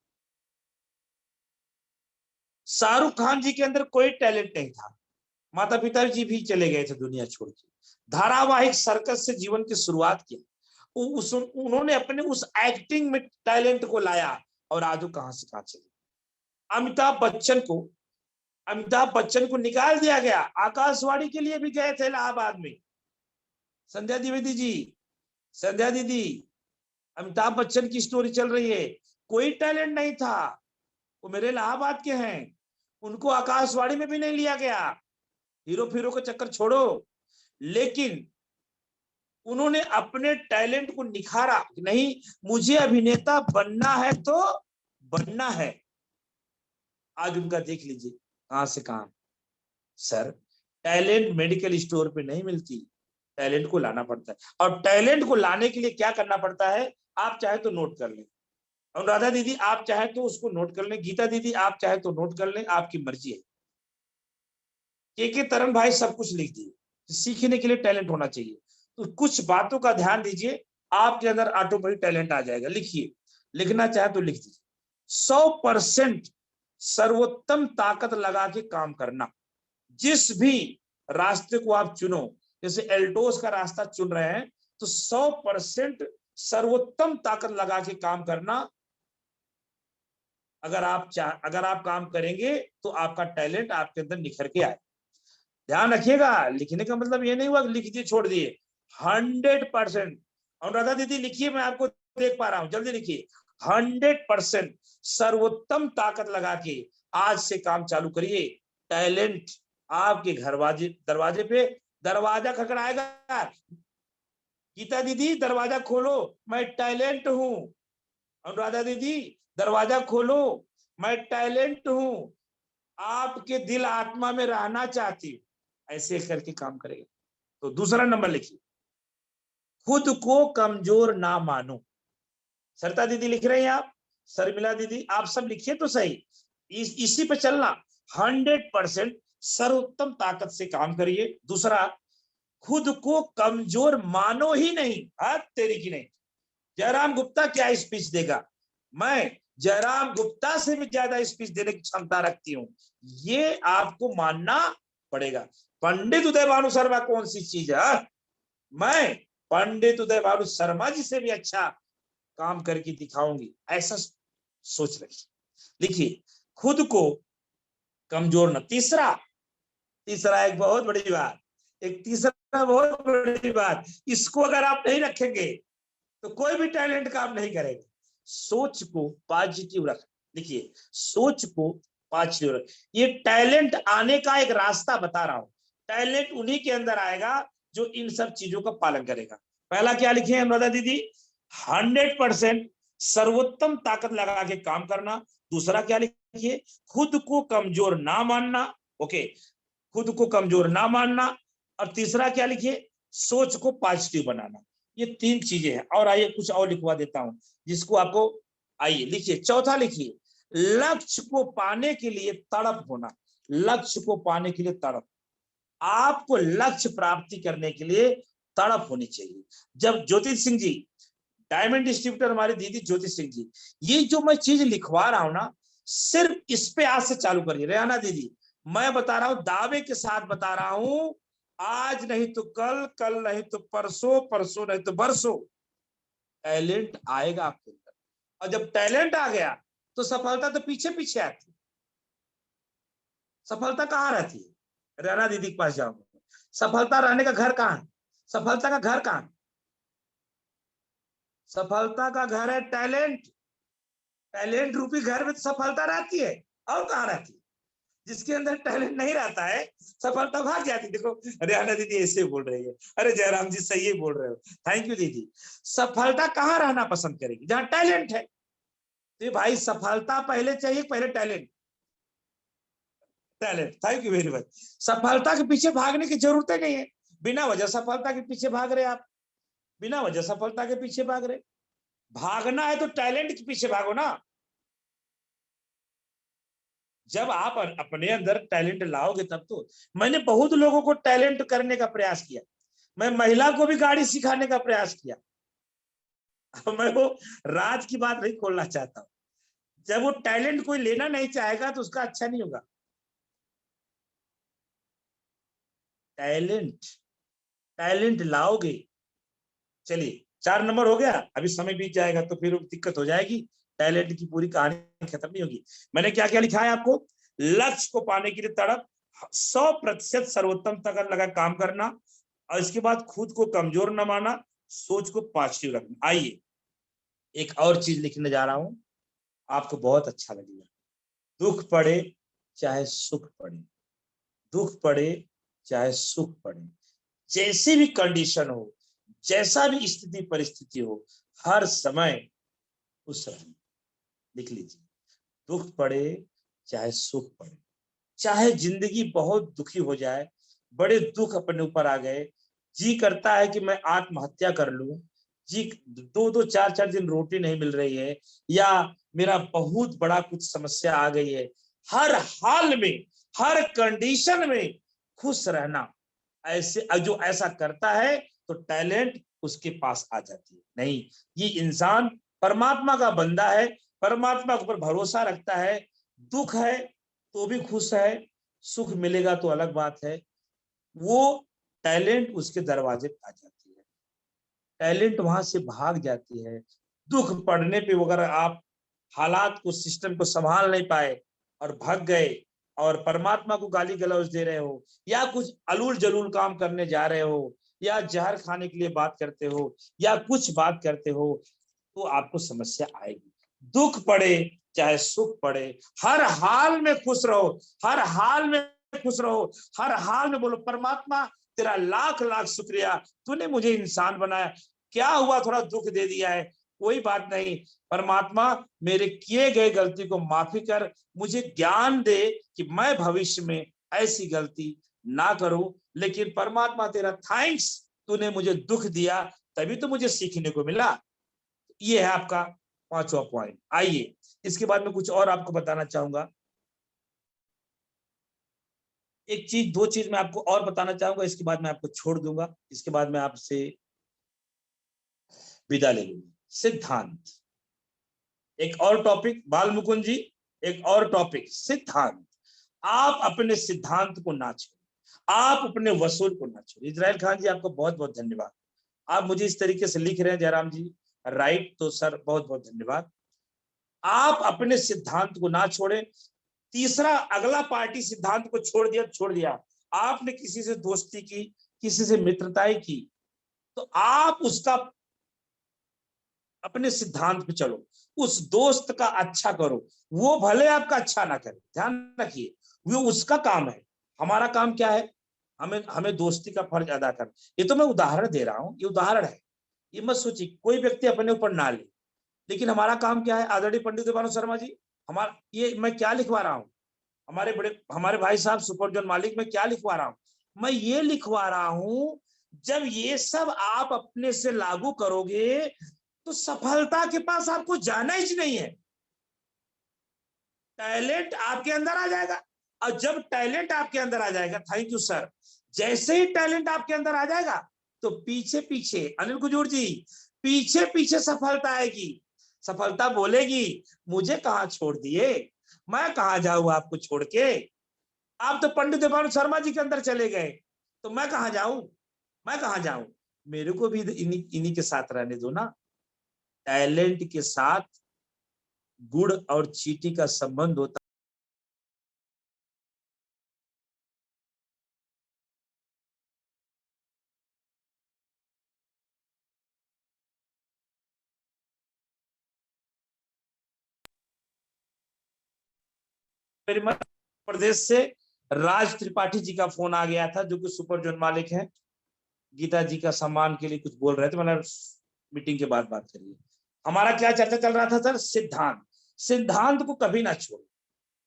शाहरुख खान जी के अंदर कोई टैलेंट नहीं था, माता पिता जी भी चले गए थे दुनिया छोड़ के, धारावाहिक सर्कस से जीवन की शुरुआत की, उन्होंने अपने उस एक्टिंग में टैलेंट को लाया, और आज वो कहां से कहां चले। अमिताभ बच्चन को निकाल दिया गया, आकाशवाणी के लिए भी गए थे इलाहाबाद में। संध्या द्विवेदी जी, संध्या दीदी, अमिताभ बच्चन की स्टोरी चल रही है, कोई टैलेंट नहीं था, वो मेरे इलाहाबाद के हैं, उनको आकाशवाणी में भी नहीं लिया गया। हीरो फिरो का चक्कर छोड़ो, लेकिन उन्होंने अपने टैलेंट को निखारा। नहीं, मुझे अभिनेता बनना है तो बनना है। आज उनका देख लीजिए कहां से कहां। सर, टैलेंट मेडिकल स्टोर पे नहीं मिलती, टैलेंट को लाना पड़ता है, और टैलेंट को लाने के लिए क्या करना पड़ता है, आप चाहे तो नोट कर लें, अनुराधा दीदी आप चाहे तो उसको नोट कर लें, गीता दीदी आप चाहे तो नोट कर लें, आपकी मर्जी है। के तरन भाई सब कुछ लिख दिए, सीखने के लिए टैलेंट होना चाहिए, तो कुछ बातों का ध्यान दीजिए, आपके अंदर ऑटोमेटिक टैलेंट आ जाएगा। लिखिए, लिखना चाहे तो लिख दीजिए। 100% सर्वोत्तम ताकत लगा के काम करना। जिस भी रास्ते को आप चुनो, जैसे एल्टोस का रास्ता चुन रहे हैं, तो 100% सर्वोत्तम ताकत लगा के काम करना। अगर आप काम करेंगे तो आपका टैलेंट आपके अंदर निखर के आए। ध्यान रखिएगा, लिखने का मतलब ये नहीं हुआ लिख दिए छोड़ दिए, 100%। अनुराधा दीदी लिखिए, मैं आपको देख पा रहा हूं, जल्दी लिखिए। 100% सर्वोत्तम ताकत लगा के आज से काम चालू करिए। टैलेंट आपके दरवाजे पे दरवाजा खटखटाएगा। गीता दीदी दरवाजा खोलो, मैं टैलेंट हूं। अनुराधा दीदी दरवाजा खोलो, मैं टैलेंट हूं, आपके दिल आत्मा में रहना चाहती हूं। ऐसे करके काम करेगा। तो दूसरा नंबर लिखिए, खुद को कमजोर ना मानो। सरता दीदी लिख रहे हैं आप, शर्मिला दीदी आप सब लिखिए तो सही, इसी पे चलना। 100% सर्वोत्तम ताकत से काम करिए। दूसरा, खुद को कमजोर मानो ही नहीं। हाथ तेरी की नहीं, जयराम गुप्ता क्या स्पीच देगा, मैं जयराम गुप्ता से भी ज्यादा स्पीच देने की क्षमता रखती हूं, ये आपको मानना पड़ेगा। पंडित उदय भानु शर्मा कौन सी चीज है, मैं पंडित उदय भानु शर्मा जी से भी अच्छा काम करके दिखाऊंगी, ऐसा सोच रखिए। लिखिए, खुद को कमजोर न। तीसरा एक बहुत बड़ी बात, एक तीसरा बहुत बड़ी बात, इसको अगर आप नहीं रखेंगे तो कोई भी टैलेंट काम नहीं करेगा। सोच को पॉजिटिव रख। देखिए, सोच को पॉजिटिव रख। ये टैलेंट आने का एक रास्ता बता रहा हूं। टैलेंट उन्हीं के अंदर आएगा जो इन सब चीजों का पालन करेगा। पहला क्या लिखे अनुराधा दीदी, 100% सर्वोत्तम ताकत लगा के काम करना। दूसरा क्या लिखिए, खुद को कमजोर ना मानना। ओके, खुद को कमजोर ना मानना। और तीसरा क्या लिखिए, सोच को पॉजिटिव बनाना। ये 3 चीजें हैं। और आइए कुछ और लिखवा देता हूं जिसको आपको, आइए लिखिए। चौथा लिखिए, लक्ष्य को पाने के लिए तड़प होना। लक्ष्य को पाने के लिए तड़प, आपको लक्ष्य प्राप्ति करने के लिए तड़प होनी चाहिए। जब ज्योति सिंह जी, डायमंड डिस्ट्रीब्यूटर हमारी दीदी ज्योति सिंह जी, ये जो मैं चीज लिखवा रहा हूं ना, सिर्फ इस पे आज से चालू करिए। रेहाना दीदी, मैं बता रहा हूं, दावे के साथ बता रहा हूं, आज नहीं तो कल, कल नहीं तो परसों, परसों नहीं तो बरसों टैलेंट आएगा आपके अंदर। और जब टैलेंट आ गया तो सफलता तो पीछे पीछे आती है। सफलता कहाँ रहती है, रेहाना दीदी के पास जाऊंगा, सफलता रहने का घर कहाँ है, सफलता का घर कहाँ है? सफलता का घर है टैलेंट। टैलेंट रूपी घर में तो सफलता रहती है, और कहाँ रहती है? जिसके अंदर टैलेंट नहीं रहता है, सफलता भाग जाती। देखो रेहाना दीदी ऐसे बोल रही है, अरे जयराम जी सही बोल रहे हो, थैंक यू दीदी। सफलता कहाँ रहना पसंद करेगी, जहां टैलेंट है। तो भाई सफलता पहले चाहिए, पहले talent. Talent, thank you very much. सफलता के पीछे भागने की जरूरत नहीं है, बिना वजह सफलता के पीछे भाग रहे आप, बिना वजह सफलता के पीछे भाग रहे। भागना है तो टैलेंट के पीछे भागो ना। जब आप अपने अंदर टैलेंट लाओगे तब तो। मैंने बहुत लोगों को टैलेंट करने का प्रयास किया। मैं महिला को भी गाड़ी सिखाने का प्रयास किया। मैं वो राज की बात नहीं खोलना चाहता हूँ। जब वो टैलेंट कोई लेना नहीं चाहेगा तो उसका अच्छा नहीं होगा। टैलेंट टैलेंट लाओगे। चलिए 4 नंबर हो गया, अभी समय बीत जाएगा तो फिर दिक्कत हो जाएगी, टैलेंट की पूरी कहानी खत्म नहीं होगी। मैंने क्या क्या लिखा है आपको? लक्ष्य को पाने के लिए तड़प, 100% सर्वोत्तम तक लगा काम करना, और इसके बाद खुद को कमजोर न माना, सोच को पॉजिटिव रखना। आइए एक और चीज लिखने जा रहा हूं, आपको बहुत अच्छा लगेगा। दुख पड़े चाहे सुख पड़े, दुख पड़े चाहे सुख पड़े, जैसी भी कंडीशन हो, जैसा भी स्थिति परिस्थिति हो, हर समय खुश रहना। लिख लीजिए, दुख पड़े चाहे सुख पड़े, चाहे जिंदगी बहुत दुखी हो जाए, बड़े दुख अपने ऊपर आ गए, जी करता है कि मैं आत्महत्या कर लूं, जी 2-2 4-4 दिन रोटी नहीं मिल रही है, या मेरा बहुत बड़ा कुछ समस्या आ गई है, हर हाल में, हर कंडीशन में खुश रहना। ऐसे जो ऐसा करता है तो टैलेंट उसके पास आ जाती है। नहीं, ये इंसान परमात्मा का बंदा है, परमात्मा के ऊपर भरोसा रखता है, दुख है तो भी खुश है, सुख मिलेगा तो अलग बात है, वो टैलेंट उसके दरवाजे पे आ जाती है, टैलेंट वहां से भाग जाती है। दुख पड़ने पे अगर आप हालात को, सिस्टम को संभाल नहीं पाए और भाग गए और परमात्मा को गाली गलौज दे रहे हो, या कुछ अलूल जलूल काम करने जा रहे हो, या जहर खाने के लिए बात करते हो, या कुछ बात करते हो, तो आपको समस्या आएगी। दुख पड़े चाहे सुख पड़े, हर हाल में खुश रहो, हर हाल में खुश रहो, हर हाल में बोलो परमात्मा तेरा लाख लाख शुक्रिया, तूने मुझे इंसान बनाया, क्या हुआ थोड़ा दुख दे दिया है, कोई बात नहीं, परमात्मा मेरे किए गए गलती को माफी कर, मुझे ज्ञान दे कि मैं भविष्य में ऐसी गलती ना करूं। लेकिन परमात्मा तेरा थैंक्स, तूने मुझे दुख दिया तभी तो मुझे सीखने को मिला। ये है आपका 5वां पॉइंट। आइए इसके बाद में कुछ और आपको बताना चाहूंगा। एक चीज, 2 चीज मैं आपको और बताना चाहूंगा, इसके बाद मैं आपको छोड़ दूंगा, इसके बाद मैं आपसे विदा ले लूंगा। सिद्धांत, एक और टॉपिक बाल मुकुंद जी, एक और टॉपिक सिद्धांत। आप अपने सिद्धांत को ना छोड़ें, आप अपने वसूल को ना छोड़ें। इजराइल खान जी आपको बहुत बहुत धन्यवाद, आप मुझे इस तरीके से लिख रहे हैं जयराम जी, राइट, तो सर बहुत बहुत धन्यवाद। आप अपने सिद्धांत को ना छोड़ें। तीसरा, अगला पार्टी सिद्धांत को छोड़ दिया, आपने किसी से दोस्ती की, किसी से मित्रताएं की, तो आप उसका अपने सिद्धांत पे चलो, उस दोस्त का अच्छा करो, वो भले आपका अच्छा ना करे, ध्यान रखिए, वो उसका काम है, हमारा काम क्या है, हमें हमें दोस्ती का फर्ज अदा करना। ये तो मैं उदाहरण दे रहा हूँ, ये उदाहरण है, ये मत सोचिए कोई व्यक्ति अपने ऊपर ना ले, लेकिन हमारा काम क्या है, आदरणीय पंडित देवानंद शर्मा जी, हमारा ये मैं क्या लिखवा रहा हूँ, हमारे भाई साहब सुपर जोन मालिक, मैं क्या लिखवा रहा हूँ, मैं ये लिखवा रहा हूँ, जब ये सब आप अपने से लागू करोगे तो सफलता के पास आपको जाना ही नहीं है, टैलेंट आपके अंदर आ जाएगा। और जब टैलेंट आपके अंदर आ जाएगा, थैंक यू सर, जैसे ही टैलेंट आपके अंदर आ जाएगा तो पीछे पीछे, अनिल कुजूर जी, पीछे पीछे सफलता आएगी, सफलता बोलेगी मुझे कहां छोड़ दिए, मैं कहां जाऊं आपको छोड़ के, आप तो पंडित देवानंद शर्मा जी के अंदर चले गए, तो मैं कहां जाऊं, मैं कहां जाऊं, मेरे को भी इन्हीं के साथ रहने दो ना। टैलेंट के साथ गुड़ और चीटी का संबंध होता मेरे मध्य प्रदेश से राज त्रिपाठी जी का फोन आ गया था, जो कि सुपर जोन मालिक है, गीता जी का सम्मान के लिए कुछ बोल रहे थे, मैंने मीटिंग के बाद बात करिए। हमारा क्या चर्चा चल रहा था सर, सिद्धांत, सिद्धांत को कभी ना छोड़ो।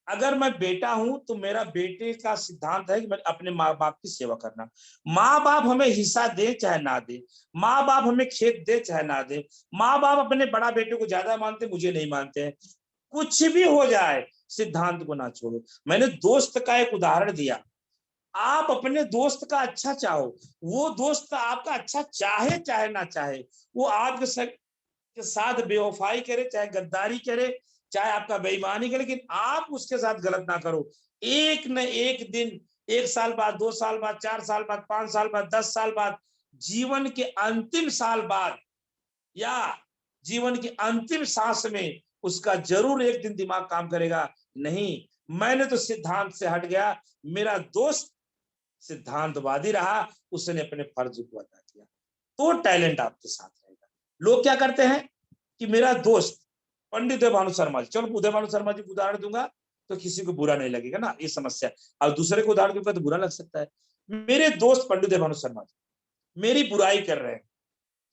अगर मैं बेटा हूं तो मेरा बेटे का सिद्धांत है कि मैं अपने माँ बाप की सेवा करना, माँ बाप हमें हिस्सा दे चाहे ना दे, माँ बाप हमें खेत दे चाहे ना दे, माँ बाप अपने बड़ा बेटे को ज्यादा मानते, मुझे नहीं मानते हैं, कुछ भी हो जाए, सिद्धांत को ना छोड़ो। मैंने दोस्त का एक उदाहरण दिया, आप अपने दोस्त का अच्छा चाहो, वो दोस्त आपका अच्छा चाहे चाहे ना चाहे, वो आपके के साथ बेवफाई करे, चाहे गद्दारी करे, चाहे आपका बेईमानी करे, लेकिन आप उसके साथ गलत ना करो। एक न एक दिन, 1 साल बाद, 2 साल बाद, 4 साल बाद, 5 साल बाद, 10 साल बाद, जीवन के अंतिम साल बाद या जीवन की अंतिम सांस में उसका जरूर एक दिन दिमाग काम करेगा, नहीं मैंने तो सिद्धांत से हट गया, मेरा दोस्त सिद्धांतवादी रहा, उसने अपने फर्ज को अदा किया, तो टैलेंट आपके साथ रहेगा। लोग क्या करते हैं कि मेरा दोस्त पंडित उदय भानु शर्मा जी, चलो उदय भानु शर्मा जी को उदाहरण दूंगा तो किसी को बुरा नहीं लगेगा ना, ये समस्या। अब दूसरे को उदाहरण दूंगा तो बुरा लग सकता है। मेरे दोस्त पंडित उदय भानु शर्मा जी मेरी बुराई कर रहे हैं,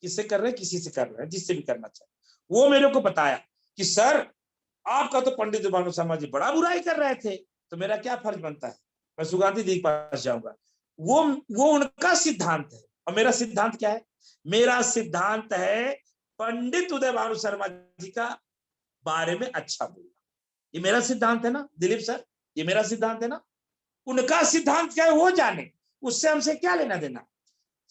किससे कर रहे हैं, किसी से कर रहे हैं, जिससे भी करना चाहे। वो मेरे को बताया कि सर आपका तो पंडित उदय भानु शर्मा जी बड़ा बुराई कर रहे थे, तो मेरा क्या फर्ज बनता है, मैं सुगंधि दी के पास जाऊंगा। वो उनका सिद्धांत है, और मेरा सिद्धांत क्या है, मेरा सिद्धांत है पंडित उदय भानु शर्मा जी का बारे में अच्छा बोलना। ये मेरा सिद्धांत है ना दिलीप सर, ये मेरा सिद्धांत है ना। उनका सिद्धांत क्या है वो जाने, उससे हमसे क्या लेना देना।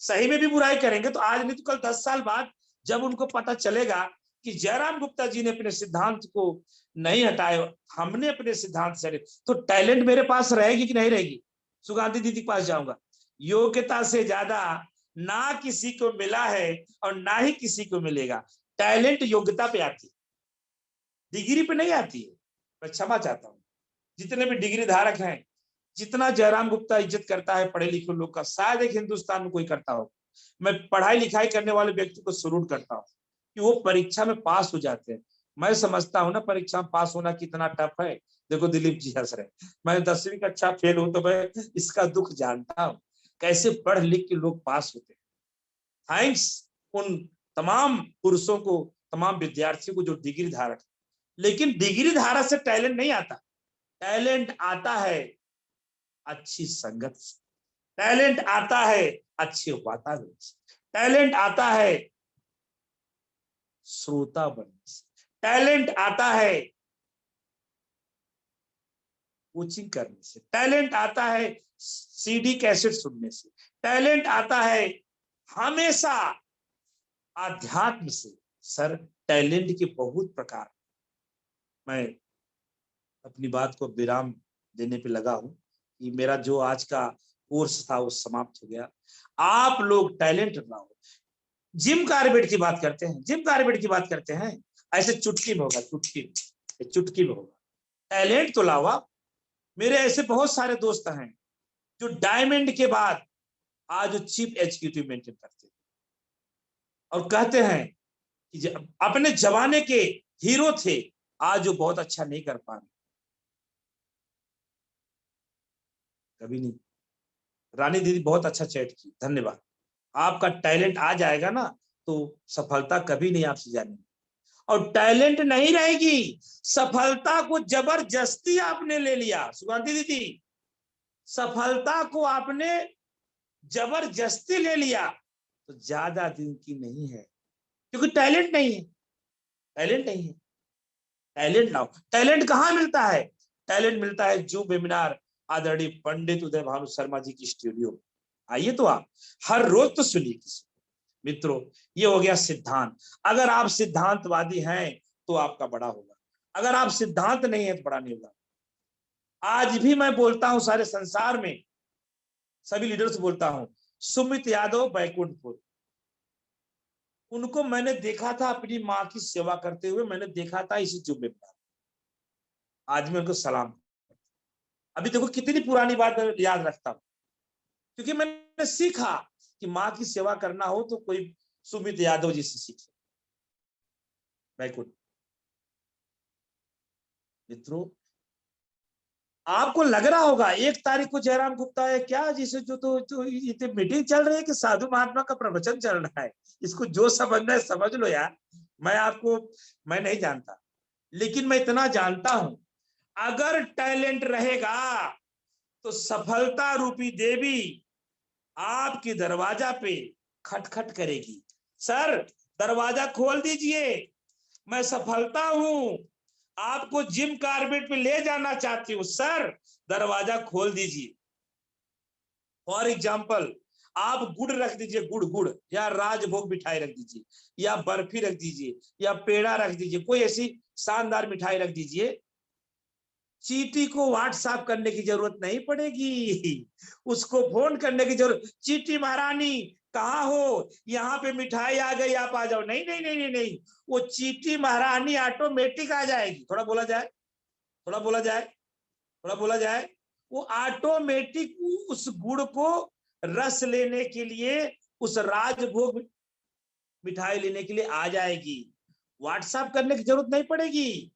सही में भी बुराई करेंगे तो आज नहीं तो कल 10 साल बाद जब उनको पता चलेगा कि जयराम गुप्ता जी ने अपने सिद्धांत को नहीं हटाए, हमने अपने सिद्धांत से, तो टैलेंट मेरे पास रहेगी कि नहीं रहेगी। सुगंधि दीदी के पास जाऊंगा, योग्यता से ज्यादा ना किसी को मिला है और ना ही किसी को मिलेगा। टैलेंट योग्यता पे आती है, डिग्री पे नहीं आती है। मैं क्षमा चाहता हूँ, जितने भी डिग्री धारक हैं, जितना जयराम गुप्ता इज्जत करता है पढ़े लिखे लोग का, शायद एक हिंदुस्तान में कोई करता हो। मैं पढ़ाई लिखाई करने वाले व्यक्ति को सलूट करता हूँ कि वो परीक्षा में पास हो जाते हैं। मैं समझता हूँ ना परीक्षा में पास होना कितना टफ है। देखो दिलीप जी हंस रहे, मैं 10वीं कक्षा फेल हूं तो मैं इसका दुख जानता हूँ, कैसे पढ़ लिख के लोग पास होते हैं। थैंक्स उन तमाम पुरुषों को, तमाम विद्यार्थियों को जो डिग्री धारक। लेकिन डिग्री धारक से टैलेंट नहीं आता, टैलेंट आता है अच्छी संगत से, टैलेंट आता है अच्छे वातावरण से, टैलेंट आता है श्रोता बनने से, टैलेंट आता है कोचिंग करने से, टैलेंट आता है सीडी कैसेट सुनने से, टैलेंट आता है हमेशा आध्यात्म से। सर टैलेंट के बहुत प्रकार। मैं अपनी बात को विराम देने पे लगा हूं कि मेरा जो आज का कोर्स था वो समाप्त हो गया। आप लोग टैलेंट लाओ। जिम कार्बेट की बात करते हैं, जिम कार्बेट की बात करते हैं, ऐसे चुटकी में होगा, चुटकी में होगा। टैलेंट तो लावा। मेरे ऐसे बहुत सारे दोस्त हैं जो डायमंड के बाद आज चीफ एग्जीक्यूटिव मेंटेन करते हैं और कहते हैं कि अपने जमाने के हीरो थे, आज वो बहुत अच्छा नहीं कर पा रहे। कभी नहीं। रानी दीदी बहुत अच्छा चैट की, धन्यवाद। आपका टैलेंट आ जाएगा ना तो सफलता कभी नहीं आपसे जानेगी, और टैलेंट नहीं रहेगी, सफलता को जबरदस्ती आपने ले लिया। सुगंधि दीदी, सफलता को आपने जबरदस्ती ले लिया तो ज्यादा दिन की नहीं है, क्योंकि टैलेंट नहीं है। टैलेंट नहीं है, टैलेंट लाओ। टैलेंट कहाँ मिलता है? टैलेंट मिलता है जू वेबिनार आदरणीय पंडित उदय भानु शर्मा जी की स्टूडियो। आइए तो आप हर रोज तो सुनिए किसी। मित्रों, ये हो गया सिद्धांत। अगर आप सिद्धांतवादी हैं तो आपका बड़ा होगा, अगर आप सिद्धांत नहीं है तो बड़ा नहीं होगा। आज भी मैं बोलता हूं, सारे संसार में सभी लीडर से बोलता हूं, सुमित यादव बैकुंठपुर, उनको मैंने देखा था अपनी माँ की सेवा करते हुए, मैंने देखा था इसी जुम्मे पर। आज मैं उनको सलाम, अभी देखो कितनी पुरानी बात याद रखता हूं, क्योंकि मैंने सीखा कि माँ की सेवा करना हो तो कोई सुमित यादव जी से सीखे। बैकुंठ मित्रों, आपको लग रहा होगा 1 तारीख को जयराम गुप्ता है क्या, जिसे जो ये मीटिंग चल रही है कि साधु महात्मा का प्रवचन चल रहा है, इसको जो समझना है समझ लो यार। मैं नहीं जानता, लेकिन मैं इतना जानता हूं, अगर टैलेंट रहेगा तो सफलता रूपी देवी आपकी दरवाजा पे खटखट करेगी। सर दरवाजा खोल दीजिए, मैं सफलता हूं, आपको जिम कार्पेट पे ले जाना चाहती हूँ, सर दरवाजा खोल दीजिए। फॉर एग्जाम्पल, आप गुड़ रख दीजिए, गुड़ गुड़ या राजभोग मिठाई रख दीजिए, या बर्फी रख दीजिए, या पेड़ा रख दीजिए, कोई ऐसी शानदार मिठाई रख दीजिए। चीटी को व्हाट्सएप करने की जरूरत नहीं पड़ेगी, उसको फोन करने की जरूरत, चीटी महारानी कहाँ हो, यहाँ पे मिठाई आ गई, आप आ जाओ। नहीं नहीं नहीं नहीं नहीं, वो चीटी महारानी ऑटोमेटिक आ जाएगी। थोड़ा बोला जाए, थोड़ा बोला जाए, थोड़ा बोला जाए। वो ऑटोमेटिक उस गुड़ को रस लेने के लिए, उस राजभोग मिठाई लेने के लिए आ जाएगी। व्हाट्सएप करने की जरूरत नहीं पड़ेगी।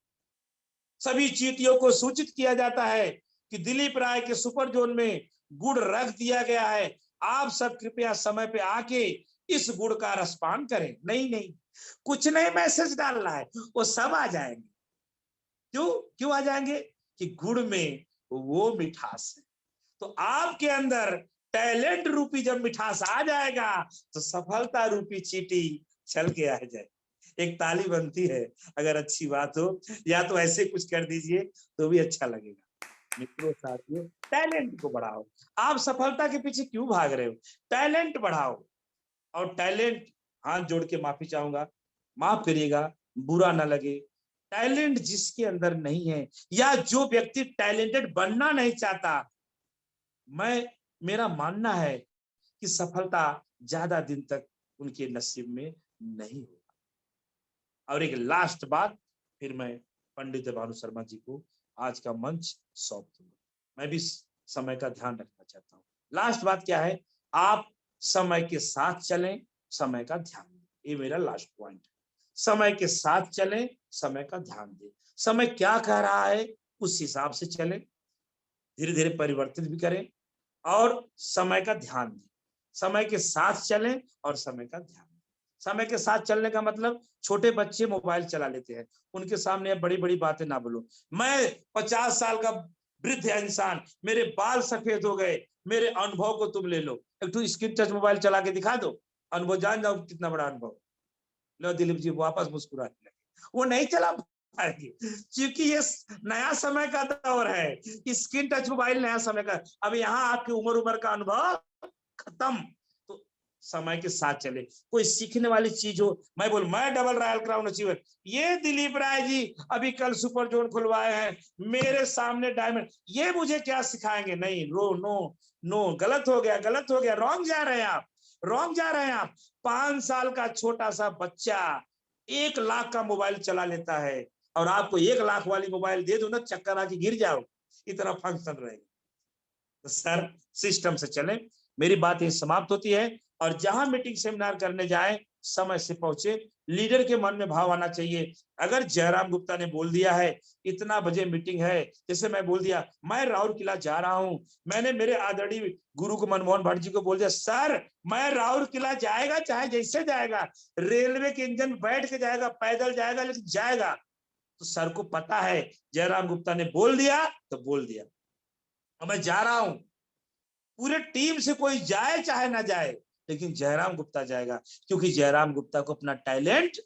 सभी चीटियों को सूचित किया जाता है कि दिलीप राय के सुपर जोन में गुड़ रख दिया गया है, आप सब कृपया समय पे आके इस गुड़ का रसपान करें। नहीं नहीं, कुछ नहीं मैसेज डालना है, वो सब आ जाएंगे। क्यों क्यों आ जाएंगे? कि गुड़ में वो मिठास है। तो आपके अंदर टैलेंट रूपी जब मिठास आ जाएगा तो सफलता रूपी चीटी चल के आ जाए। एक ताली बनती है अगर अच्छी बात हो, या तो ऐसे कुछ कर दीजिए तो भी अच्छा लगेगा। मित्रों साथियों, टैलेंट को बढ़ाओ। आप सफलता के पीछे क्यों भाग रहे हो? टैलेंट बढ़ाओ। और टैलेंट, हाथ जोड़ के माफी चाहूंगा, माफ करिएगा, बुरा ना लगे, टैलेंट जिसके अंदर नहीं है, या जो व्यक्ति टैलेंटेड बनना नहीं चाहता, मेरा मानना है कि सफलता ज्यादा दिन तक उनके नसीब में नहीं होगा। और एक लास्ट बात, फिर मैं पंडित भानु शर्मा जी को आज का मंच सौंप दूंगा। मैं भी समय का ध्यान रखना चाहता हूँ। लास्ट बात क्या है? आप समय के साथ चलें, समय का ध्यान दें। ये मेरा लास्ट पॉइंट है। समय के साथ चलें, समय का ध्यान दें। समय क्या कह रहा है उस हिसाब से चलें, धीरे धीरे परिवर्तित भी करें और समय का ध्यान दें। समय के साथ चलें और समय का ध्यान दें। समय के साथ चलने का मतलब, छोटे बच्चे मोबाइल चला लेते हैं, उनके सामने अब बड़ी बड़ी बातें ना बोलो। मैं 50 साल का वृद्ध इंसान, मेरे बाल सफेद हो गए, मेरे अनुभव को तुम ले लो। एक तो स्क्रीन टच मोबाइल चला के दिखा दो, अनुभव जान जाओ कितना बड़ा अनुभव। लो दिलीप जी वापस मुस्कुराने लगे। वो नहीं चला पाएंगे क्योंकि ये नया समय का दौर है। स्क्रीन टच मोबाइल नया समय का, अब यहाँ आपकी उम्र का अनुभव खत्म। तो समय के साथ चले, कोई सीखने वाली चीज हो। मैं डबल रॉयल क्राउन अचीवर, ये दिलीप राय जी अभी कल सुपर जोन खुलवाए हैं, मेरे सामने डायमंड, ये मुझे क्या सिखाएंगे? नहीं, नो नो, गलत हो गया, गलत हो गया, रॉन्ग जा रहे हैं आप, रॉन्ग जा रहे हैं आप। 5 साल का छोटा सा बच्चा 1 लाख का मोबाइल चला लेता है, और आपको 1 लाख वाली मोबाइल दे दो ना, चक्कर आके गिर जाओ, इतना फंक्शन रहेगा। तो सर सिस्टम से चलें। मेरी बात ये समाप्त होती है। और जहां मीटिंग सेमिनार करने जाए समय से पहुंचे। लीडर के मन में भाव आना चाहिए। अगर जयराम गुप्ता ने बोल दिया है इतना बजे मीटिंग है, जैसे मैं बोल दिया मैं राउर किला जा रहा हूं, मैंने मेरे आदरणीय गुरु को मनमोहन भट्ट जी को बोल दिया, सर मैं राउर किला जाएगा, चाहे जैसे जाएगा, रेलवे के इंजन बैठ के जाएगा, पैदल जाएगा, लेकिन जाएगा। तो सर को पता है जयराम गुप्ता ने बोल दिया तो बोल दिया, और मैं जा रहा हूं। पूरे टीम से कोई जाए चाहे ना जाए, लेकिन जयराम गुप्ता जाएगा, क्योंकि जयराम गुप्ता को अपना टैलेंट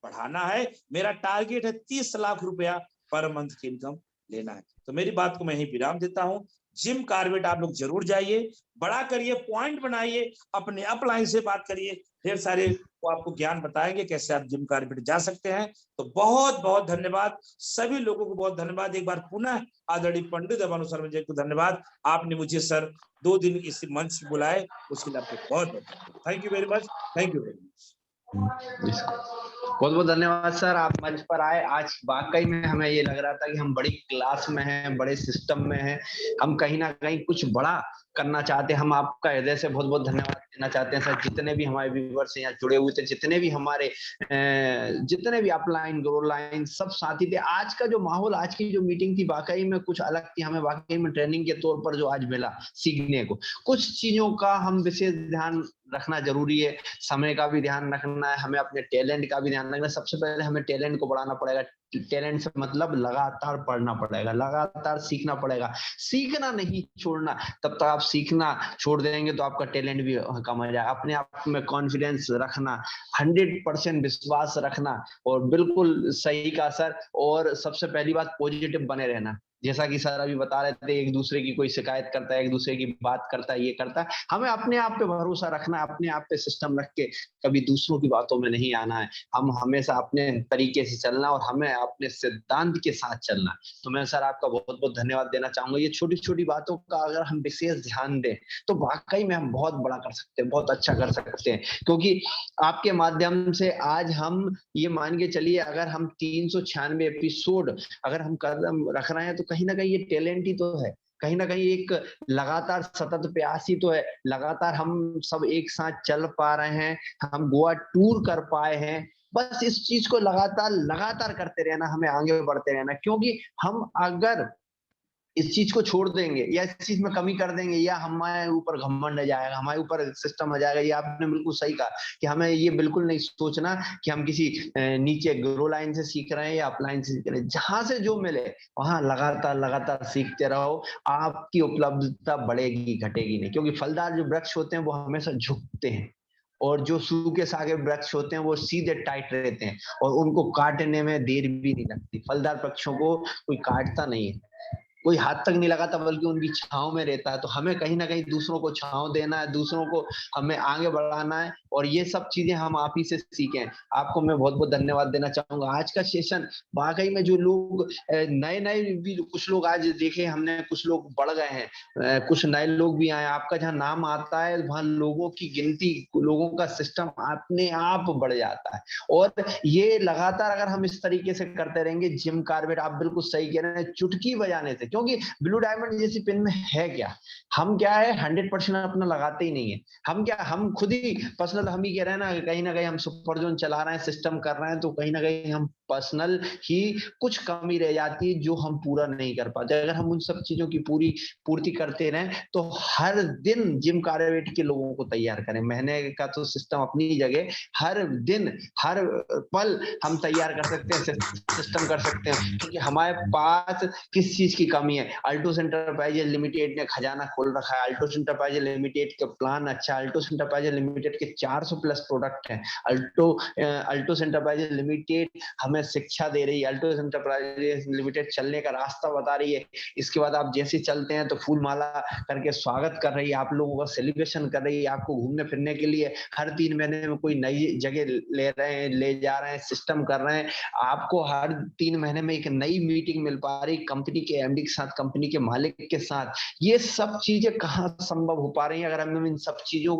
बढ़ाना है। मेरा टारगेट है 30 लाख रुपया पर मंथ की इनकम लेना है। तो मेरी बात को मैं यही विराम देता हूं। जिम कार्बेट आप लोग जरूर जाइए, बड़ा करिए, पॉइंट बनाइए, अपने अपलाइन से बात करिए, ढेर सारे वो आपको ज्ञान बताएंगे कैसे आप जिम कार्बेट जा सकते हैं। तो बहुत बहुत धन्यवाद सभी लोगों को, बहुत धन्यवाद। एक बार पुनः आदरणीय पंडित भानु शर्मा जी को धन्यवाद, आपने मुझे सर 2 दिन इस मंच बुलाए, उसके लिए आपको बहुत बहुत thank you very much. Thank you very much. बहुत बहुत धन्यवाद सर, आप मंच पर आए। आज वाकई में हमें ये लग रहा था कि हम बड़ी क्लास में हैं, बड़े सिस्टम में हैं, हम कहीं ना कहीं कुछ बड़ा करना चाहते हैं। हम आपका हृदय से बहुत बहुत धन्यवाद देना चाहते हैं सर। जितने भी हमारे व्यूअर्स यहाँ जुड़े हुए थे, जितने भी हमारे जितने भी अपलाइन ग्रो लाइन सब साथी थे, आज का जो माहौल, आज की जो मीटिंग थी वाकई में कुछ अलग थी। हमें वाकई में ट्रेनिंग के तौर पर जो आज मिला सीखने को, कुछ चीजों का हम विशेष ध्यान रखना जरूरी है। समय का भी ध्यान रखना है, हमें अपने टैलेंट का भी ध्यान ध्यान रखना है, सबसे पहले हमें टैलेंट को बढ़ाना पड़ेगा। टैलेंट से मतलब लगातार पढ़ना पड़ेगा, लगातार सीखना पड़ेगा, सीखना नहीं छोड़ना। तब तक आप सीखना छोड़ देंगे तो आपका टैलेंट भी कम हो जाएगा। अपने आप में कॉन्फिडेंस रखना, 100% विश्वास रखना, और बिल्कुल सही कहा सर। और सबसे पहली बात, पॉजिटिव बने रहना। जैसा कि सर अभी बता रहे थे, एक दूसरे की कोई शिकायत करता है, एक दूसरे की बात करता है, ये करता है, हमें अपने आप पे भरोसा रखना है, अपने आप पे सिस्टम रख के कभी दूसरों की बातों में नहीं आना है। हम हमेशा अपने तरीके से चलना और हमें अपने सिद्धांत के साथ चलना। तो मैं सर आपका बहुत बहुत धन्यवाद देना चाहूंगा। ये छोटी छोटी बातों का अगर हम विशेष ध्यान दें तो वाकई में हम बहुत बड़ा कर सकते हैं, बहुत अच्छा कर सकते हैं। क्योंकि आपके माध्यम से आज हम ये मान के चलिए, अगर हम 396 एपिसोड अगर हम कदम रख रहे हैं तो कहीं ना कहीं ये टैलेंट ही तो है, कहीं ना कहीं एक लगातार सतत प्रयास ही तो है। लगातार हम सब एक साथ चल पा रहे हैं, हम गोवा टूर कर पाए हैं। बस इस चीज को लगातार लगातार करते रहना, हमें आगे बढ़ते रहना। क्योंकि हम अगर इस चीज को छोड़ देंगे या इस चीज में कमी कर देंगे, या हमारे ऊपर घमंड आ जाएगा, हमारे ऊपर सिस्टम आ जाएगा। ये आपने बिल्कुल सही कहा कि हमें ये बिल्कुल नहीं सोचना कि हम किसी नीचे ग्रो लाइन से सीख रहे हैं या अपलाइन से सीख रहे हैं। जहां से जो मिले वहां लगातार लगातार सीखते रहो, आपकी उपलब्धता बढ़ेगी घटेगी नहीं। क्योंकि फलदार जो वृक्ष होते हैं वो हमेशा झुकते हैं, और जो सूखे सागे वृक्ष होते हैं वो सीधे टाइट रहते हैं, और उनको काटने में देर भी नहीं लगती। फलदार वृक्षों को कोई काटता नहीं है, कोई हाथ तक नहीं लगाता, बल्कि उनकी छांव में रहता है। तो हमें कहीं ना कहीं दूसरों को छांव देना है, दूसरों को हमें आगे बढ़ाना है, और ये सब चीजें हम आप ही से सीखें। आपको मैं बहुत बहुत धन्यवाद देना चाहूंगा। आज का सेशन वाकई में जो लोग नए नए भी, कुछ लोग आज देखे हमने, कुछ लोग बढ़ गए हैं, कुछ नए लोग भी आए। आपका जहाँ नाम आता है वहां लोगों की गिनती, लोगों का सिस्टम अपने आप बढ़ जाता है। और ये लगातार अगर हम इस तरीके से करते रहेंगे, जिम कार्बेट आप बिल्कुल सही कह रहे हैं, चुटकी बजाने से। क्योंकि ब्लू डायमंड जैसी पेन में है क्या, हम क्या है 100% अपना लगाते ही नहीं है। हम क्या, हम खुद ही पर्सनल हम ही कह रहे हैं ना कहीं हम सुपर जोन चला रहे हैं, सिस्टम कर रहे हैं, तो कहीं ना कहीं हम पर्सनल ही कुछ कमी रह जाती है जो हम पूरा नहीं कर पाते। अगर हम उन सब चीजों की पूरी पूर्ति करते रहें तो हर दिन जिम कार्बेट के लोगों को तैयार करें। महीने का तो सिस्टम अपनी जगह, हर दिन हर पल हम तैयार कर सकते हैं, सिस्टम कर सकते हैं। क्योंकि हमारे पास किस चीज की कमी है, अल्टोस एंटरप्राइजेज लिमिटेड ने खजाना खोल रखा है। अल्टोस एंटरप्राइजेज लिमिटेड का प्लान अच्छा, अल्टोस एंटरप्राइजेज लिमिटेड के 400 प्लस प्रोडक्ट हैं। अल्टोस एंटरप्राइजेज लिमिटेड हमें शिक्षा दे रही है, अल्टोस एंटरप्राइजेज लिमिटेड चलने का रास्ता बता रही है। इसके बाद आप जैसे चलते हैं तो फूल माला करके स्वागत कर रही है, आप लोगों का सेलिब्रेशन कर रही है, आपको घूमने फिरने के लिए हर 3 महीने में कोई नई जगह ले रहे हैं, ले जा रहे हैं, सिस्टम कर रहे हैं। आपको हर 3 महीने में एक नई मीटिंग मिल पा रही कंपनी के एमडी के साथ, कंपनी के मालिक के साथ। ये सब चीजें कहाँ संभव हो पा रही है? अगर हम इन सब चीजों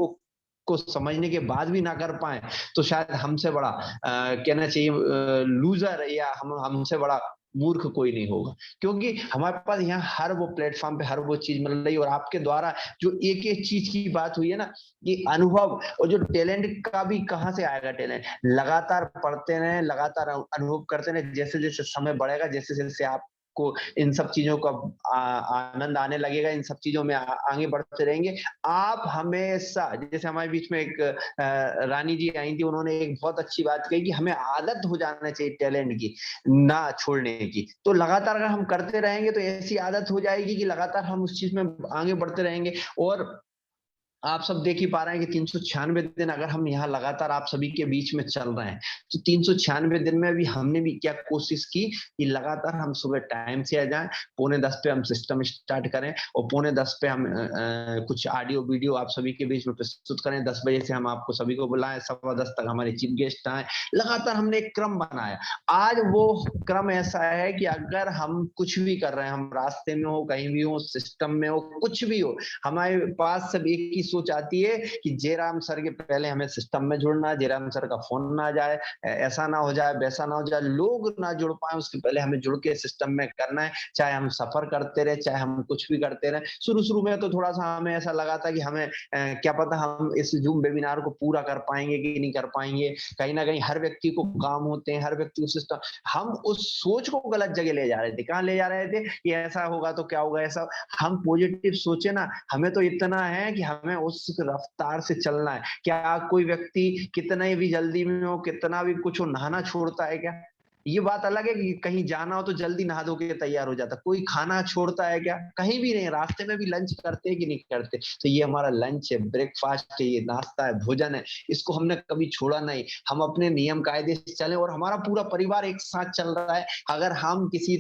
को समझने के बाद भी ना कर पाए तो शायद हमसे बड़ा कहना चाहिए लूजर, या हमसे बड़ा मूर्ख कोई नहीं होगा। क्योंकि हमारे पास यहाँ हर वो प्लेटफॉर्म पे हर वो चीज मिल रही है, और आपके द्वारा जो एक एक चीज की बात हुई है ना, ये अनुभव और जो टैलेंट का भी कहाँ से आएगा टैलेंट? लगातार पढ़ते रहे, लगातार अनुभव करते रहे, जैसे जैसे समय बढ़ेगा, जैसे जैसे आप को इन सब चीजों का आनंद आने लगेगा, इन सब चीजों में आगे बढ़ते रहेंगे। आप हमेशा, जैसे हमारे बीच में एक रानी जी आई थी, उन्होंने एक बहुत अच्छी बात कही कि हमें आदत हो जाना चाहिए टैलेंट की ना छोड़ने की। तो लगातार अगर हम करते रहेंगे तो ऐसी आदत हो जाएगी कि लगातार हम उस चीज में आगे बढ़ते रहेंगे। और आप सब देख ही पा रहे हैं कि 396 दिन अगर हम यहाँ लगातार आप सभी के बीच में चल रहे हैं, तो 396 दिन में भी हमने भी क्या कोशिश की कि लगातार हम सुबह टाइम से आ जाएं, 9:45 पे हम सिस्टम स्टार्ट करें, और 9:45 पे हम कुछ ऑडियो वीडियो आप सभी के बीच में प्रस्तुत करें। 10 बजे से हम आपको सभी को बुलाएं, 10:15 तक हमारे चीफ गेस्ट आए। लगातार हमने एक क्रम बनाया। आज वो क्रम ऐसा है कि अगर हम कुछ भी कर रहे हैं, हम रास्ते में हो, कहीं भी हो, सिस्टम में हो, कुछ भी हो, हमारे पास सब एक ही सोच आती है कि जयराम सर के पहले हमें सिस्टम में जुड़ना है, जयराम सर का फोन ना जाए, ऐसा ना हो जाए, वैसा ना हो जाए, लोग ना जुड़ पाए, उसके पहले हमें जुड़ के सिस्टम में करना है। चाहे हम सफर करते रहे, चाहे हम कुछ भी करते रहे। शुरू शुरू में तो थोड़ा सा हमें ऐसा लगा था कि हमें क्या पता हम इस जूम वेबिनार को पूरा कर पाएंगे कि नहीं कर पाएंगे। कहीं ना कहीं हर व्यक्ति को काम होते हैं, हर व्यक्ति को सिस्टम, हम उस सोच को गलत जगह ले जा रहे थे। कहाँ ले जा रहे थे कि ऐसा होगा तो क्या होगा, ऐसा। हम पॉजिटिव सोचे ना, हमें तो इतना है कि हमें उस रफ्तार से चलना है। क्या कोई व्यक्ति कितने भी जल्दी में हो, कितना भी कुछ हो, नहाना छोड़ता है क्या? ये बात अलग है कि कहीं जाना हो तो जल्दी नहा धो के तैयार हो जाता है। कोई खाना छोड़ता है क्या? कहीं भी नहीं, रास्ते में भी लंच करते हैं कि नहीं करते? तो ये हमारा लंच है, ब्रेकफास्ट है, ये नाश्ता है, भोजन है, इसको हमने कभी छोड़ा नहीं। हम अपने नियम कायदे से चले और हमारा पूरा परिवार एक साथ चल रहा है। अगर हम किसी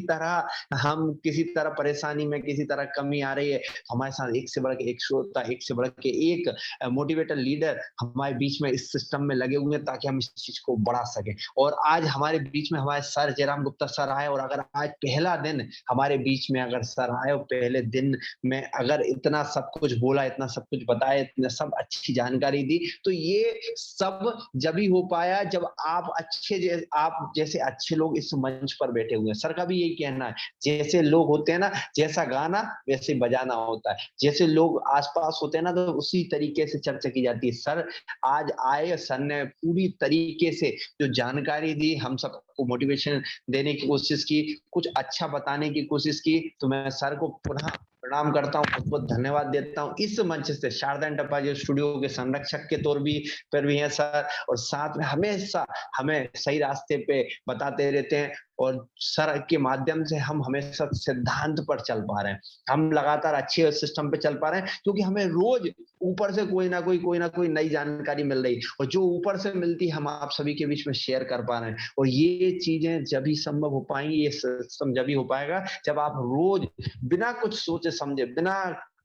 तरह परेशानी में, किसी तरह कमी आ रही है, हमारे साथ एक से बढ़ के एक श्रोता, एक से बढ़ के एक मोटिवेटर लीडर हमारे बीच में इस सिस्टम में लगे हुए हैं ताकि हम इस चीज को बढ़ा सकें। और आज हमारे बीच में हमारे सर जयराम गुप्ता सर आए, और अगर आज पहला दिन हमारे बीच में अगर सर आए और पहले दिन में अगर इतना सब कुछ बोला, इतना सब कुछ बताया, इतना सब अच्छी जानकारी दी, तो ये सब जब ही हो पाया जब आप जैसे अच्छे लोग इस मंच पर बैठे हुए हैं। सर का भी यही कहना है, जैसे लोग होते हैं ना, जैसा गाना वैसे बजाना होता है, जैसे लोग आसपास होते हैं ना, तो उसी तरीके से चर्चा की जाती है। सर आज आए, सर ने पूरी तरीके से जो जानकारी दी, हम सबको मोटिवेशन देने की कोशिश की, कुछ अच्छा बताने की कोशिश की, तो मैं सर को पुनः प्रणाम करता हूँ, बहुत बहुत धन्यवाद देता हूँ। इस मंच से शारदा एंटरप्राइजेज स्टूडियो के संरक्षक के तौर पर भी हैं सर, और साथ में हमेशा हमें सही रास्ते पे बताते रहते हैं, और सर के माध्यम से हम हमेशा सिद्धांत पर चल पा रहे हैं। हम लगातार अच्छे सिस्टम पे चल पा रहे हैं क्योंकि हमें रोज ऊपर से कोई ना कोई नई जानकारी मिल रही, और जो ऊपर से मिलती हम आप सभी के बीच में शेयर कर पा रहे हैं। और ये चीजें जब ही संभव हो पाएंगी, ये सिस्टम जब ही हो पाएगा जब आप रोज बिना कुछ सोचे समझे, बिना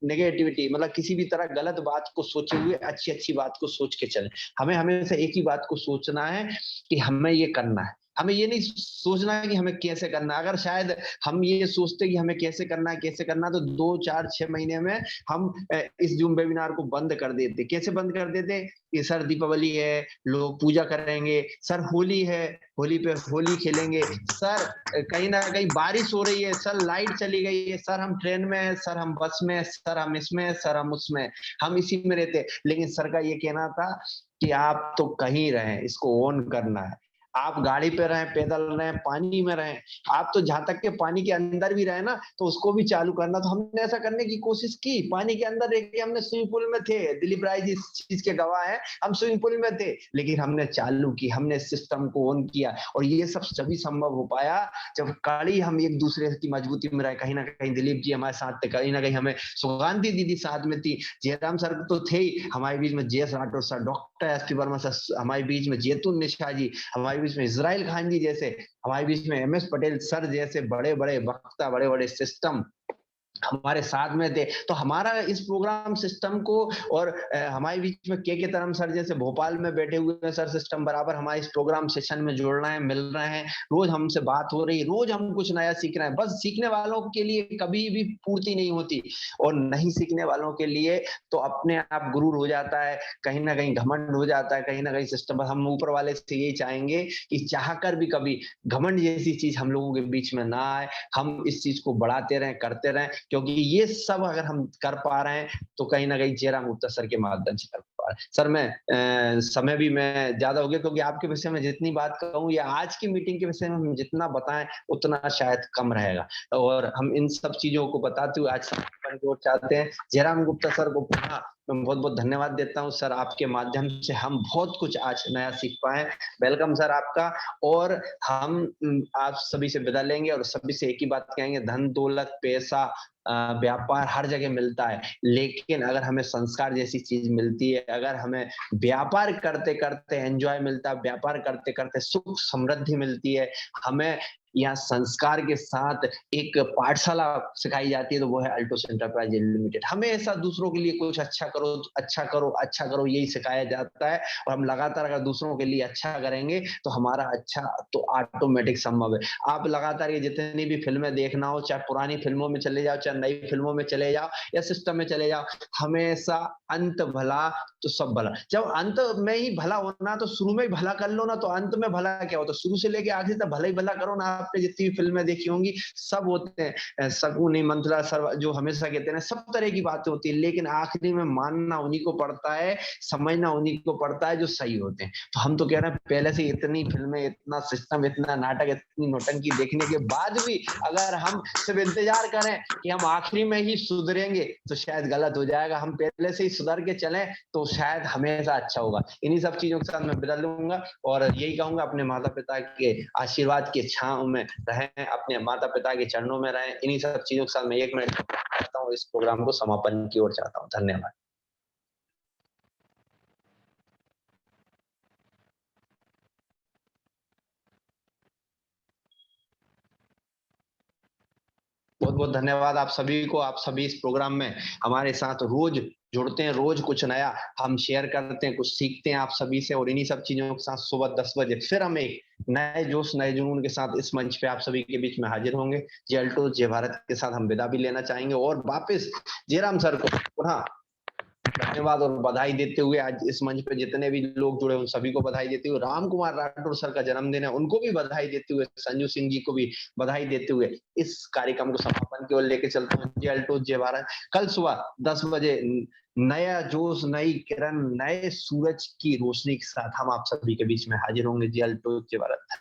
नेगेटिविटी, मतलब किसी भी तरह गलत बात को सोचे हुए अच्छी अच्छी बात को सोच के चले। हमें हमेशा एक ही बात को सोचना है कि हमें ये करना है। हमें ये नहीं सोचना है कि हमें कैसे करना है। अगर शायद हम ये सोचते कि हमें कैसे करना है, तो 2, 4, 6 महीने में हम इस जूम वेबिनार को बंद कर देते। कैसे बंद कर देते कि सर दीपावली है, लोग पूजा करेंगे, सर होली है, होली पे होली खेलेंगे, सर कहीं ना कहीं बारिश हो रही है, सर लाइट चली गई है, सर हम ट्रेन में है, सर हम बस में, सर हम इसमें, सर हम उसमें, हम इसी में रहते। लेकिन सर का ये कहना था कि आप तो कहीं रहें, इसको ऑन करना है। आप गाड़ी पे रहें, पैदल रहें, पानी में रहें, आप तो जहां तक के पानी के अंदर भी रहे ना, तो उसको भी चालू करना। तो हमने ऐसा करने की कोशिश की, पानी के अंदर रह के हमने स्विमिंग पूल में थे, दिलीप राय जी इस चीज के गवाह हैं, हम स्विमिंग पूल में थे, लेकिन हमने चालू की, हमने सिस्टम को ऑन किया। और ये सब तभी संभव हो पाया जब कड़ी हम एक दूसरे की मजबूती में रहे। कहीं ना कहीं दिलीप जी हमारे साथ थे, कहीं ना कहीं हमें सुगांधी दीदी साथ में थी, जयराम सर तो थे ही हमारे बीच में, Jayas Rathore sir, doctor S P Verma sir हमारे बीच में, जैतून निशा जी हमारे बीच में, इजराइल खान जी जैसे हमारे बीच में, एम एस पटेल सर जैसे बड़े बड़े वक्ता, बड़े बड़े सिस्टम हमारे साथ में थे। तो हमारा इस प्रोग्राम सिस्टम को, और हमारे बीच में के तरम सर जैसे भोपाल में बैठे हुए हैं सर, सिस्टम बराबर हमारे इस प्रोग्राम सेशन में जुड़ रहे हैं, मिल रहे हैं, रोज हमसे बात हो रही है, रोज हम कुछ नया सीख रहे हैं। बस सीखने वालों के लिए कभी भी पूर्ति नहीं होती, और नहीं सीखने वालों के लिए तो अपने आप गुरूर हो जाता है, कहीं ना कहीं घमंड हो जाता है, कहीं ना कहीं सिस्टम। हम ऊपर वाले से यही चाहेंगे कि चाहकर भी कभी घमंड जैसी चीज हम लोगों के बीच में ना आए, हम इस चीज को बढ़ाते रहें, करते रहें, क्योंकि ये सब अगर हम कर पा रहे हैं तो कहीं ना कहीं जयराम गुप्ता सर के माध्यम से कर पा रहे हैं। सर मैं समय भी मैं ज्यादा हो गया, क्योंकि आपके विषय में जितनी बात कहूँ या आज की मीटिंग के विषय में हम जितना बताएं उतना शायद कम रहेगा, और हम इन सब चीजों को बताते हुए आज चाहते हैं जयराम गुप्ता सर को पुनः मैं बहुत बहुत धन्यवाद देता हूँ। सर आपके माध्यम से हम बहुत कुछ आज नया सीख पाए। वेलकम सर आपका। और हम आप सभी से विदा लेंगे और सभी से एक ही बात कहेंगे, धन दौलत पैसा व्यापार हर जगह मिलता है, लेकिन अगर हमें संस्कार जैसी चीज मिलती है, अगर हमें व्यापार करते करते एंजॉय मिलता है, व्यापार करते करते सुख समृद्धि मिलती है, हमें यहाँ संस्कार के साथ एक पाठशाला सिखाई जाती है, तो वो है अल्टोस एंटरप्राइज लिमिटेड। हमेशा दूसरों के लिए कुछ अच्छा करो, अच्छा करो, अच्छा करो, यही सिखाया जाता है। और हम लगातार अगर दूसरों के लिए अच्छा करेंगे तो हमारा अच्छा तो ऑटोमेटिक संभव है। आप लगातार ये जितनी भी फिल्में देखना हो, चाहे पुरानी फिल्मों में चले जाओ, चाहे नई फिल्मों में चले जाओ, या सिस्टम में चले जाओ, हमेशा अंत भला तो सब भला। जब अंत में ही भला होना तो शुरू में ही भला कर लो ना, तो अंत में भला क्या होता है? शुरू से लेके आखिर तक भला ही भला करो ना। आपने जितनी भी फिल्में देखी होंगी सब होते हैं, शकुनी मंथरा सर जो हमेशा कहते हैं, सब तरह की बातें होती है, लेकिन आखिरी में मान मानना उन्हीं को पड़ता है, समझना उन्हीं को पड़ता है जो सही होते हैं। तो हम तो कह रहे हैं पहले से इतनी फिल्में, इतना सिस्टम, इतना नाटक, इतनी नौटंकी देखने के बाद भी अगर हम सिर्फ इंतजार करें कि हम आखिरी में ही सुधरेंगे तो शायद गलत हो जाएगा। हम पहले से ही सुधर के चलें तो शायद हमेशा अच्छा होगा। इन्हीं सब चीजों के साथ मैं विदा लूंगा और यही कहूंगा अपने माता-पिता के आशीर्वाद की छाँव में रहें, अपने माता-पिता के चरणों में रहें। इन्हीं सब चीजों के साथ मैं 1 मिनट करता हूँ, इस प्रोग्राम को समापन की ओर चाहता हूँ। धन्यवाद। बहुत-बहुत धन्यवाद आप सभी को। आप सभी इस प्रोग्राम में हमारे साथ रोज जुड़ते हैं, रोज कुछ नया हम शेयर करते हैं, कुछ सीखते हैं आप सभी से और इन्हीं सब चीज़ों के साथ सुबह 10 बजे फिर हम एक नए जोश, नए जुनून के साथ इस मंच पे आप सभी के बीच में हाजिर होंगे। जय अल्टो, जय भारत के साथ हम विदा भी लेना चाहेंगे और वापस जयराम सर को पुनः धन्यवाद और बधाई देते हुए आज इस मंच पे जितने भी लोग जुड़े उन सभी को बधाई देते हुए, राम कुमार राठौर सर का जन्मदिन है, उनको भी बधाई देते हुए, संजू सिंह जी को भी बधाई देते हुए इस कार्यक्रम को समापन की ओर लेके चलता हूँ। जय अल्टो, जय भारत। कल सुबह 10 बजे नया जोश, नई किरण, नए सूरज की रोशनी के साथ हम आप सभी के बीच में हाजिर होंगे। जय अल्टो, जय भारत।